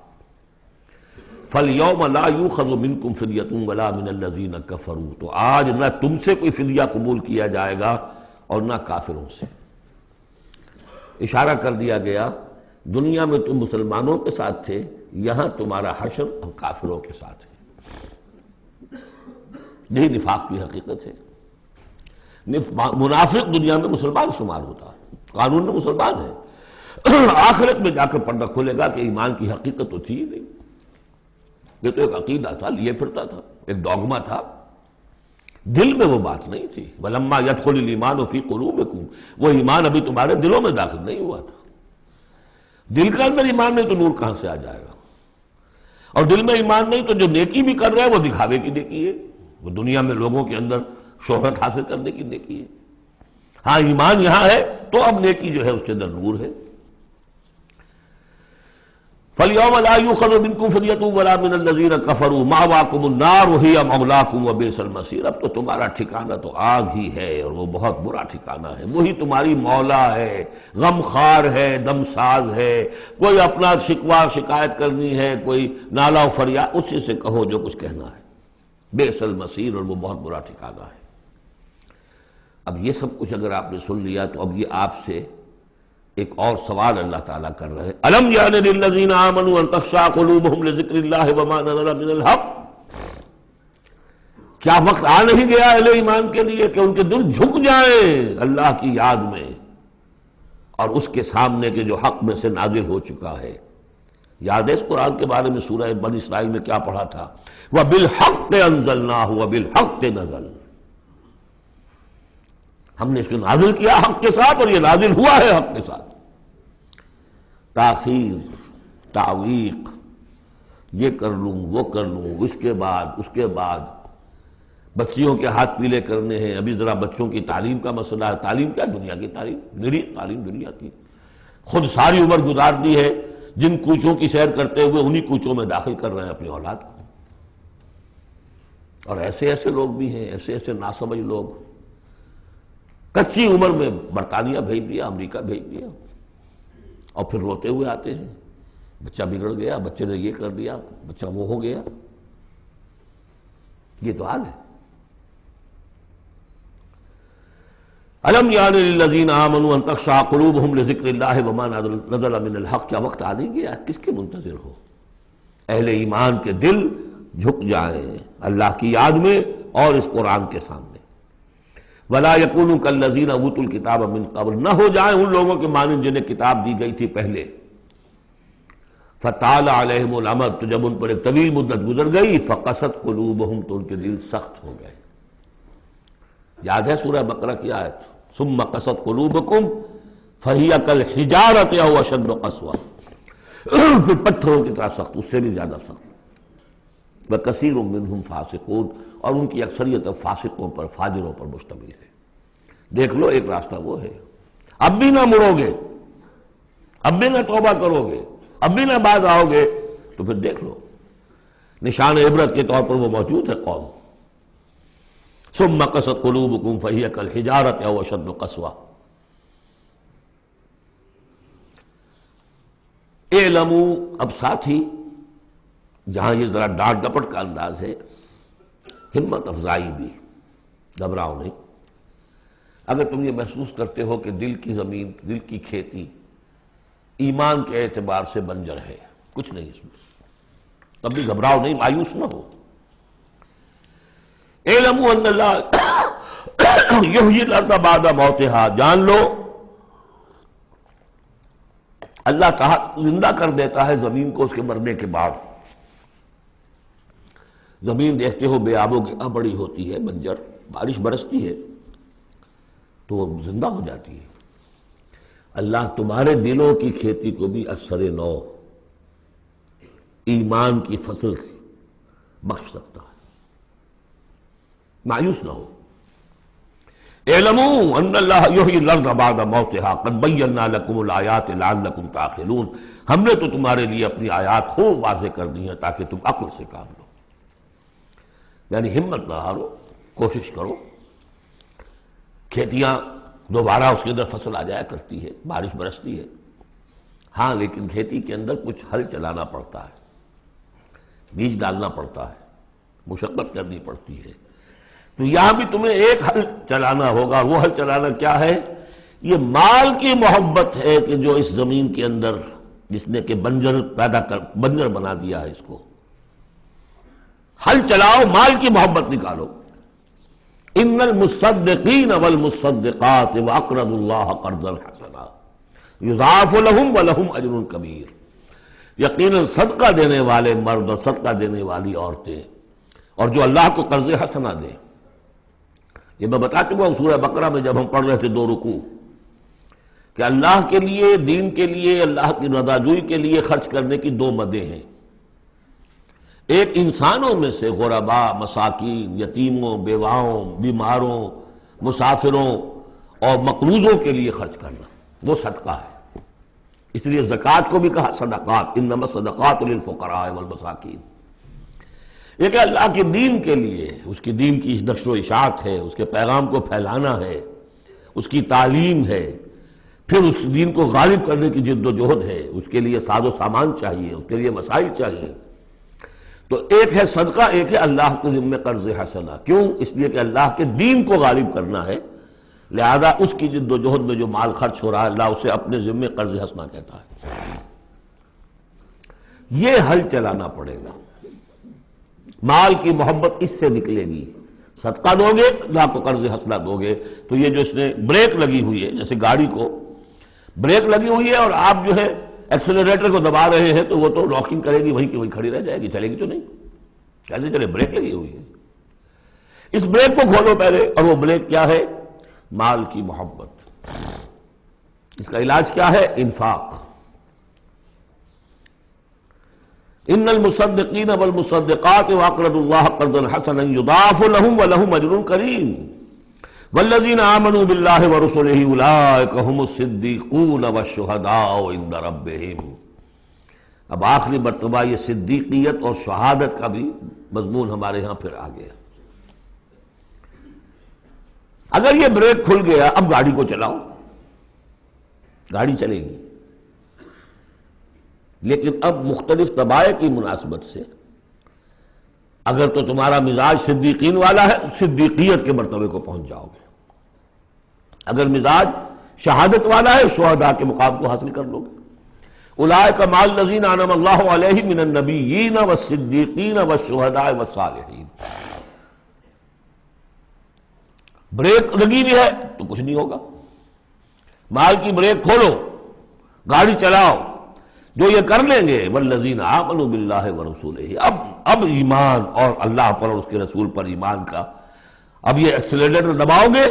فَالْيَوْمَ لَا يُؤْخَذُ مِنْكُمْ فِدْيَةٌ وَلَا مِنَ الَّذِينَ كَفَرُوا، تو آج نہ تم سے کوئی فدیہ قبول کیا جائے گا اور نہ کافروں سے۔ اشارہ کر دیا گیا دنیا میں تم مسلمانوں کے ساتھ تھے، یہاں تمہارا حشر ہم کافروں کے ساتھ ہے، یہی نفاق کی حقیقت ہے۔ منافق دنیا میں مسلمان شمار ہوتا ہے، قانون میں مسلمان ہے، آخرت میں جا کر پردہ کھلے گا کہ ایمان کی حقیقت تو تھی ہی نہیں، یہ تو ایک عقیدہ تھا، لیے پھرتا تھا، ایک ڈوگما تھا، دل میں وہ بات نہیں تھی۔ وَلَمَّا يَدْخُلِ الْإِيمَانُ فِي قُلُوبِكُمْ، وہ ایمان ابھی تمہارے دلوں میں داخل نہیں ہوا تھا، دل کے اندر ایمان نہیں تو نور کہاں سے آ جائے گا، اور دل میں ایمان نہیں تو جو نیکی بھی کر رہے ہیں وہ دکھاوے کی نیکی ہے، وہ دنیا میں لوگوں کے اندر شہرت حاصل کرنے کی نیکی ہے۔ ہاں ایمان یہاں ہے تو اب نیکی جو ہے اس کے اندر نور ہے۔ فَالْيَوْمَ لَا يُؤْخَذُ مِنْكُمْ فِدْيَةٌ وَلَا مِنَ الَّذِينَ كَفَرُوا مَأْوَاكُمُ النَّارُ وَهِيَ مَوْلَاكُمْ وَبِئْسَ الْمَصِيرُ، اب تو تمہارا ٹھکانہ تو آگ ہی ہے اور وہ بہت برا ٹھکانہ ہے، وہی تمہاری مولا ہے، غم خار ہے، دم ساز ہے، کوئی اپنا شکوہ شکایت کرنی ہے، کوئی نالا و فریاد، اسی سے کہو جو کچھ کہنا ہے، بئس المصیر، اور وہ بہت برا ٹھکانہ ہے۔ اب یہ سب کچھ اگر آپ نے سن لیا تو اب یہ آپ سے ایک اور سوال اللہ تعالیٰ کر رہے ہیں، أَلَمْ يَأْنِ لِلَّذِينَ آمَنُوا أَن تَخْشَعَ قُلُوبُهُمْ لِذِكْرِ اللَّهِ وَمَا نَزَلَ مِنَ الْحَقِّ، کیا وقت آ نہیں گیا اہل ایمان کے لیے کہ ان کے دل جھک جائیں اللہ کی یاد میں اور اس کے سامنے کے جو حق میں سے نازل ہو چکا ہے؟ یاد ہے اس قرآن کے بارے میں سورہ بنی اسرائیل میں کیا پڑھا تھا؟ وَبِالْحَقِّ أَنزَلْنَاهُ وَبِالْحَقِّ نَزَلَ، ہم نے اس کو نازل کیا حق کے ساتھ اور یہ نازل ہوا ہے حق کے ساتھ۔ تاخیر، تعویق، یہ کر لوں وہ کر لوں، اس کے بعد بچیوں کے ہاتھ پیلے کرنے ہیں، ابھی ذرا بچوں کی تعلیم کا مسئلہ ہے، تعلیم کیا دنیا کی تعلیم، نری تعلیم دنیا کی، خود ساری عمر گزار دی ہے جن کوچوں کی سیر کرتے ہوئے انہی کوچوں میں داخل کر رہے ہیں اپنی اولاد کو، اور ایسے ایسے لوگ بھی ہیں، ایسے ایسے ناسمجھ لوگ، کچی عمر میں برطانیہ بھیج دیا، امریکہ بھیج دیا، اور پھر روتے ہوئے آتے ہیں بچہ بگڑ گیا، بچے نے یہ کر دیا، بچہ وہ ہو گیا، یہ تو حال ہے۔ أَلَمْ يَأْنِ لِلَّذِينَ آمَنُوا أَن تَخْشَعَ قُلُوبُهُمْ لِذِكْرِ اللَّهِ وَمَا نَزَلَ مِنَ الْحَقِّ، کیا وقت آ نہیں گیا؟ کس کے منتظر ہو؟ اہل ایمان کے دل جھک جائیں اللہ کی یاد میں اور اس قرآن کے سامنے. وَلَا يَكُونُوا كَالَّذِينَ أُوتُوا الْكِتَابَ مِن قَبْلُ، نہ ہو جائیں ان لوگوں کے مانند جنہیں کتاب دی گئی تھی پہلے. فَطَالَ عَلَيْهِمُ الْأَمَدُ، تو جب ان پر ایک طویل مدت گزر گئی، فَقَسَتْ قُلُوبُهُمْ، تو ان کے دل سخت ہو گئے. یاد ہے سورہ بقرہ کی آیت، ثُمَّ قَسَتْ قُلُوبُكُمْ فَهِيَ كَالْحِجَارَةِ أَوْ أَشَدُّ قَسْوَةً، پھر پتھروں کی طرح سخت، اس سے بھی زیادہ سخت. وَكَثِيرٌ مِّنْهُمْ فَاسِقُونَ، اور ان کی اکثریت فاسقوں پر، فاجروں پر مشتمل ہے. دیکھ لو ایک راستہ وہ ہے، اب بھی نہ مڑو گے، اب بھی نہ توبہ کرو گے، اب بھی نہ باز آؤ گے، تو پھر دیکھ لو نشان عبرت کے طور پر وہ موجود ہے قوم. ثم قست قلوبکم فہی کالحجارۃ او اشد قسوہ. اعلموا، اب ساتھ ہی جہاں یہ ذرا ڈانٹ ڈپٹ کا انداز ہے، ہمت افزائی بھی، گھبراؤ نہیں. اگر تم یہ محسوس کرتے ہو کہ دل کی زمین، دل کی کھیتی ایمان کے اعتبار سے بنجر ہے، کچھ نہیں اس میں، تب بھی گھبراؤ نہیں، مایوس نہ ہو. اعلموا ان اللہ یحیی الارض بعد موتها، جان لو اللہ تعالیٰ زندہ کر دیتا ہے زمین کو اس کے مرنے کے بعد. زمین دیکھتے ہو بے آب و گیا بڑی ہوتی ہے، بنجر، بارش برستی ہے تو وہ زندہ ہو جاتی ہے. اللہ تمہارے دلوں کی کھیتی کو بھی اثر نو، ایمان کی فصل بخش سکتا ہے. مایوس نہ ہو. اعلموا ان اللہ یحیی الارض بعد موتها قد بینا لکم الآیات لعلکم تعقلون، ہم نے تو تمہارے لیے اپنی آیات خوب واضح کر دی ہیں تاکہ تم عقل سے کام لو. یعنی ہمت نہ ہارو، کوشش کرو. کھیتیاں دوبارہ اس کے اندر فصل آ جایا کرتی ہے، بارش برستی ہے، ہاں لیکن کھیتی کے اندر کچھ ہل چلانا پڑتا ہے، بیج ڈالنا پڑتا ہے، مشقت کرنی پڑتی ہے. تو یہاں بھی تمہیں ایک حل چلانا ہوگا، اور وہ حل چلانا کیا ہے؟ یہ مال کی محبت ہے کہ جو اس زمین کے اندر جس نے کہ بنجر بنا دیا ہے، اس کو حل چلاؤ، مال کی محبت نکالو. ان المصدقین والمصدقات واقرضوا اللہ قرضا حسنا یضاعف لهم ولهم اجر کبیر. یقیناً صدقہ دینے والے مرد اور صدقہ دینے والی عورتیں، اور جو اللہ کو قرض حسنا دیں. یہ میں بتا چکا ہوں سورہ بقرہ میں جب ہم پڑھ رہے تھے 2 رکوع، کہ اللہ کے لیے، دین کے لیے، اللہ کی رضا جوئی کے لیے خرچ کرنے کی 2 مدیں ہیں. ایک انسانوں میں سے غرباء، مساکین، یتیموں، بیواؤں، بیماروں، مسافروں اور مقروضوں کے لیے خرچ کرنا، وہ صدقہ ہے. اس لیے زکوٰۃ کو بھی کہا صدقات، انما الصدقات للفقراء والمساکین. یہ کہ اللہ کے دین کے لیے، اس کی دین کی نشر و اشاعت ہے، اس کے پیغام کو پھیلانا ہے، اس کی تعلیم ہے، پھر اس دین کو غالب کرنے کی جد و جہد ہے. اس کے لیے ساز و سامان چاہیے، اس کے لیے وسائل چاہیے. تو ایک ہے صدقہ، ایک ہے اللہ کے ذمہ قرض حسنہ. کیوں؟ اس لیے کہ اللہ کے دین کو غالب کرنا ہے، لہذا اس کی جد و جہد میں جو مال خرچ ہو رہا ہے، اللہ اسے اپنے ذمہ قرض حسنہ کہتا ہے. یہ حل چلانا پڑے گا. مال کی محبت اس سے نکلے گی. صدقہ دو گے، اللہ کو قرض حسنہ دو گے، تو یہ جو اس نے بریک لگی ہوئی ہے، جیسے گاڑی کو بریک لگی ہوئی ہے اور آپ جو ہے ایکسلریٹر کو دبا رہے ہیں، تو وہ تو لاکنگ کرے گی، وہیں کی وہیں کھڑی رہ جائے گی، چلے گی تو نہیں. کیسے چلے؟ بریک لگی ہوئی ہے. اس بریک کو کھولو پہلے، اور وہ بریک کیا ہے؟ مال کی محبت. اس کا علاج کیا ہے؟ انفاق. ان المصدقین والمصدقات واقرضوا اللہ قرضا حسنا یضاعف لهم ولهم اجر کریم والذین آمنوا باللہ ورسلہ اولئک هم الصدیقون والشہداء عند ربہم. اب آخری مرتبہ یہ صدیقیت اور شہادت کا بھی مضمون ہمارے ہاں پھر آ گیا. اگر یہ بریک کھل گیا، اب گاڑی کو چلاؤ، گاڑی چلے گی. لیکن اب مختلف طبائع کی مناسبت سے اگر تو تمہارا مزاج صدیقین والا ہے، صدیقیت کے مرتبے کو پہنچ جاؤ گے. اگر مزاج شہادت والا ہے، شہداء کے مقام کو حاصل کر لو گے. اولئک مع الذین انعم اللہ علیہم من النبیین والصدیقین والشہداء والصالحین. بریک لگی بھی ہے تو کچھ نہیں ہوگا. مال کی بریک کھولو، گاڑی چلاؤ، جو یہ کر لیں گے والذین آمنوا باللہ ورسولہ، اب ایمان اور اللہ پر اور اس کے رسول پر ایمان کا اب یہ ایکسیلریٹر دباؤ گے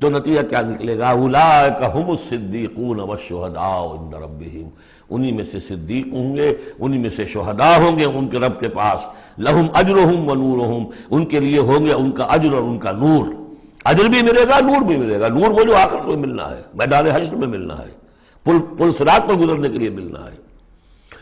تو نتیجہ کیا نکلے گا؟ اولئک ھم الصدیقون والشہداء عند ربہم، انہی میں سے صدیق ہوں گے، انہی میں سے شہداء ہوں گے ان کے رب کے پاس. لہم اجرہم ونورہم، ان کے لیے ہوں گے ان کا اجر اور ان کا نور. اجر بھی ملے گا، نور بھی ملے گا. نور وہ جو آخرت میں ملنا ہے، میدان حشر میں ملنا ہے، پل صراط پر گزرنے کے لیے ملنا ہے.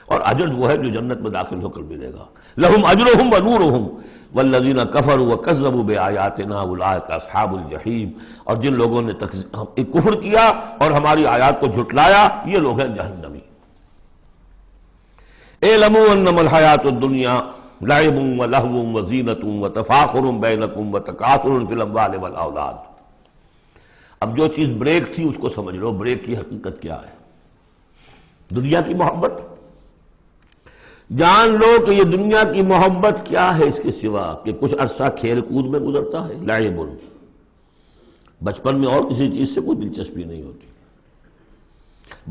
اور اجر وہ ہے جو جنت میں داخل ہو کر ملے گا. لہم اجرہم ونورہم والذین کفروا وکذبوا بآیاتنا اولئک اصحاب الجحیم، اور جن لوگوں نے کفر کیا اور ہماری آیات کو جھٹلایا یہ لوگ ہیں جہنمی. اعلموا انما الحیاۃ الدنیا لعب ولہو وزینۃ وتفاخر بینکم وتکاثر فی الاموال والاولاد. اب جو چیز بریک تھی اس کو سمجھ لو، بریک کی حقیقت کیا ہے؟ دنیا کی محبت. جان لو کہ یہ دنیا کی محبت کیا ہے اس کے سوا کہ کچھ عرصہ کھیل کود میں گزرتا ہے. لعب، بچپن میں اور کسی چیز سے کوئی دلچسپی نہیں ہوتی.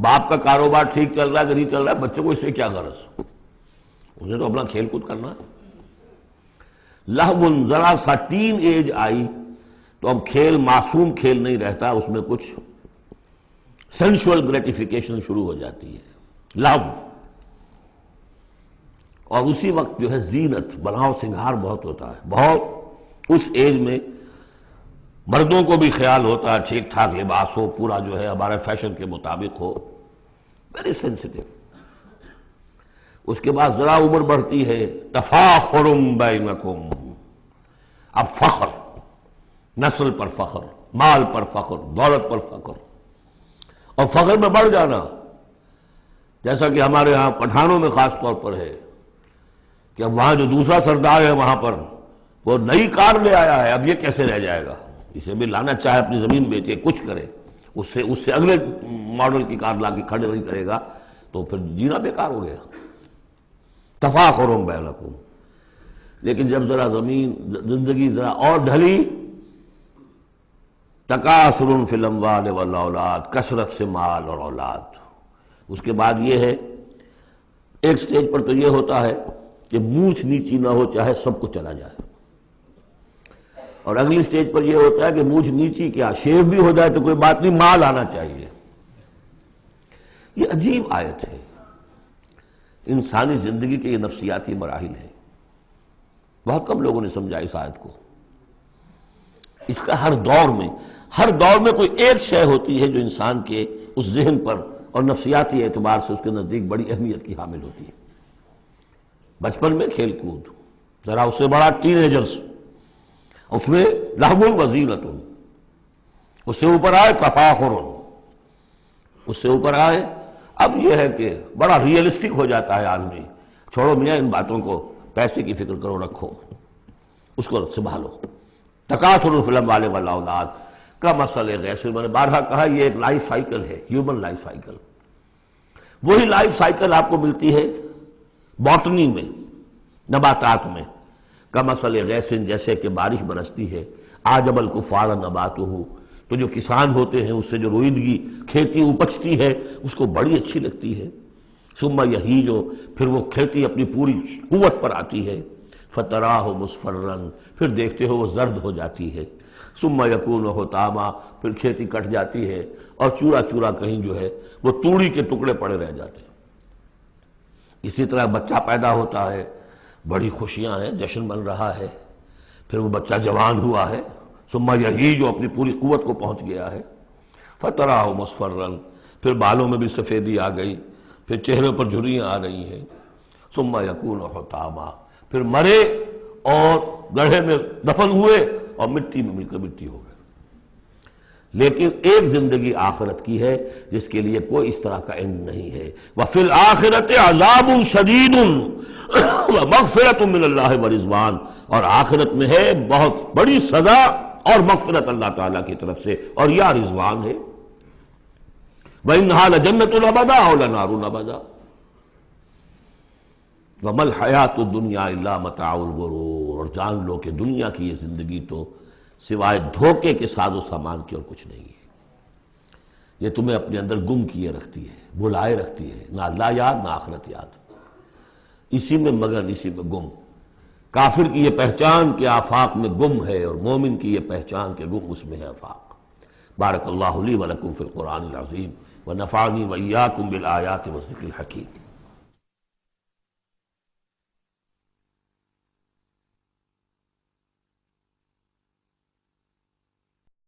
باپ کا کاروبار ٹھیک چل رہا ہے کہ نہیں چل رہا ہے، بچے کو اس سے کیا غرض، انہیں تو اپنا کھیل کود کرنا ہے. لہو، ذرا سا ٹین ایج آئی تو اب کھیل معصوم کھیل نہیں رہتا، اس میں کچھ سینشول گریٹیفیکیشن شروع ہو جاتی ہے. لہو. اور اسی وقت جو ہے زینت، بناؤ سنگھار بہت ہوتا ہے. بہت اس ایج میں مردوں کو بھی خیال ہوتا ہے ٹھیک ٹھاک لباس ہو، پورا جو ہے ہمارے فیشن کے مطابق ہو. Very sensitive. اس کے بعد ذرا عمر بڑھتی ہے، تفاخر بینکم، اب فخر، نسل پر فخر، مال پر فخر، دولت پر فخر. اور فخر میں بڑھ جانا، جیسا کہ ہمارے ہاں پٹھانوں میں خاص طور پر ہے کہ اب وہاں جو دوسرا سردار ہے وہاں پر وہ نئی کار لے آیا ہے، اب یہ کیسے رہ جائے گا؟ اسے بھی لانا چاہے اپنی زمین بیچے، کچھ کرے، اس سے اگلے ماڈل کی کار لا کے کھڑے نہیں کرے گا تو پھر جینا بیکار ہو گیا. تفاخر بینکم. لیکن جب ذرا زندگی ذرا اور ڈھلی، تکاثر فی الاموال والاولاد، کثرت سے مال اور اولاد. اس کے بعد یہ ہے، ایک سٹیج پر تو یہ ہوتا ہے کہ مونچھ نیچی نہ ہو چاہے سب کو چلا جائے، اور اگلی سٹیج پر یہ ہوتا ہے کہ مونچھ نیچی کیا، شیو بھی ہو جائے تو کوئی بات نہیں، مال آنا چاہیے. یہ عجیب آیت ہے. انسانی زندگی کے یہ نفسیاتی مراحل ہیں. بہت کم لوگوں نے سمجھا اس آیت کو. اس کا ہر دور میں کوئی ایک شے ہوتی ہے جو انسان کے اس ذہن پر اور نفسیاتی اعتبار سے اس کے نزدیک بڑی اہمیت کی حامل ہوتی ہے. بچپن میں کھیل کود، ذرا اس سے بڑا ٹین ایجرز، اس میں لہو وزینۃ، اس سے اوپر آئے تفاخر، اس سے اوپر آئے اب یہ ہے کہ بڑا ریئلسٹک ہو جاتا ہے آدمی. چھوڑو میاں ان باتوں کو، پیسے کی فکر کرو، رکھو، اس کو سنبھالو. تکاثر فی الاموال والاولاد کمثل غیث، میں نے بارہا کہا یہ ایک لائف سائیکل ہے، ہیومن لائف سائیکل. وہی لائف سائیکل آپ کو ملتی ہے باٹنی میں، نباتات میں. کمثل غیث، جیسے کہ بارش برستی ہے، اعجب الکفار نباتہ، تو جو کسان ہوتے ہیں اس سے جو روئیدگی کھیتی اپجتی ہے اس کو بڑی اچھی لگتی ہے. ثم یہیج، پھر وہ کھیتی اپنی پوری قوت پر آتی ہے. فتراہ مصفرا، پھر دیکھتے ہو وہ زرد ہو جاتی ہے. ثم یکون حطاما، پھر کھیتی کٹ جاتی ہے اور چورا چورا کہیں جو ہے وہ توڑی کے ٹکڑے پڑے رہ جاتے ہیں. اسی طرح بچہ پیدا ہوتا ہے، بڑی خوشیاں ہیں، جشن بن رہا ہے. پھر وہ بچہ جوان ہوا ہے، ثم یہیج، جو اپنی پوری قوت کو پہنچ گیا ہے. فتراہ مصفرا، پھر بالوں میں بھی سفیدی آ گئی، پھر چہرے پر جھریاں آ رہی ہیں. ثم یکون حطاما، پھر مرے اور گڑھے میں دفن ہوئے اور مٹی میں مل کر مٹی ہو گئے. لیکن ایک زندگی آخرت کی ہے جس کے لیے کوئی اس طرح کا علم نہیں ہے. وَفِي الْآخِرَةِ عَذَابٌ شَدِيدٌ وَمَغْفِرَةٌ مِّنَ اللَّهِ وَرِضْوَانٌ، اور آخرت میں ہے بہت بڑی سزا اور مغفرت اللہ تعالیٰ کی طرف سے اور یا رضوان ہے. وَإِنَّهَا لَجَنَّةٌ أَبَدًا أَوْ لَنَارٌ أَبَدًا، وَمَا الْحَيَاةُ الدُّنْيَا إِلَّا مَتَاعُ الْغُرُورِ، اور جان لو کہ دنیا کی یہ زندگی تو سوائے دھوکے کے ساز و سامان کی اور کچھ نہیں ہے۔ یہ تمہیں اپنے اندر گم کیے رکھتی ہے، بھلائے رکھتی ہے، نہ اللہ یاد نہ آخرت یاد، اسی میں مگن، اسی میں گم۔ کافر کی یہ پہچان کہ آفاق میں گم ہے، اور مومن کی یہ پہچان کہ گم اس میں ہے آفاق۔ بارک اللہ لی ولکم فی القرآن العظیم ونفعنی وإیاکم بالآیات والذکر الحکیم۔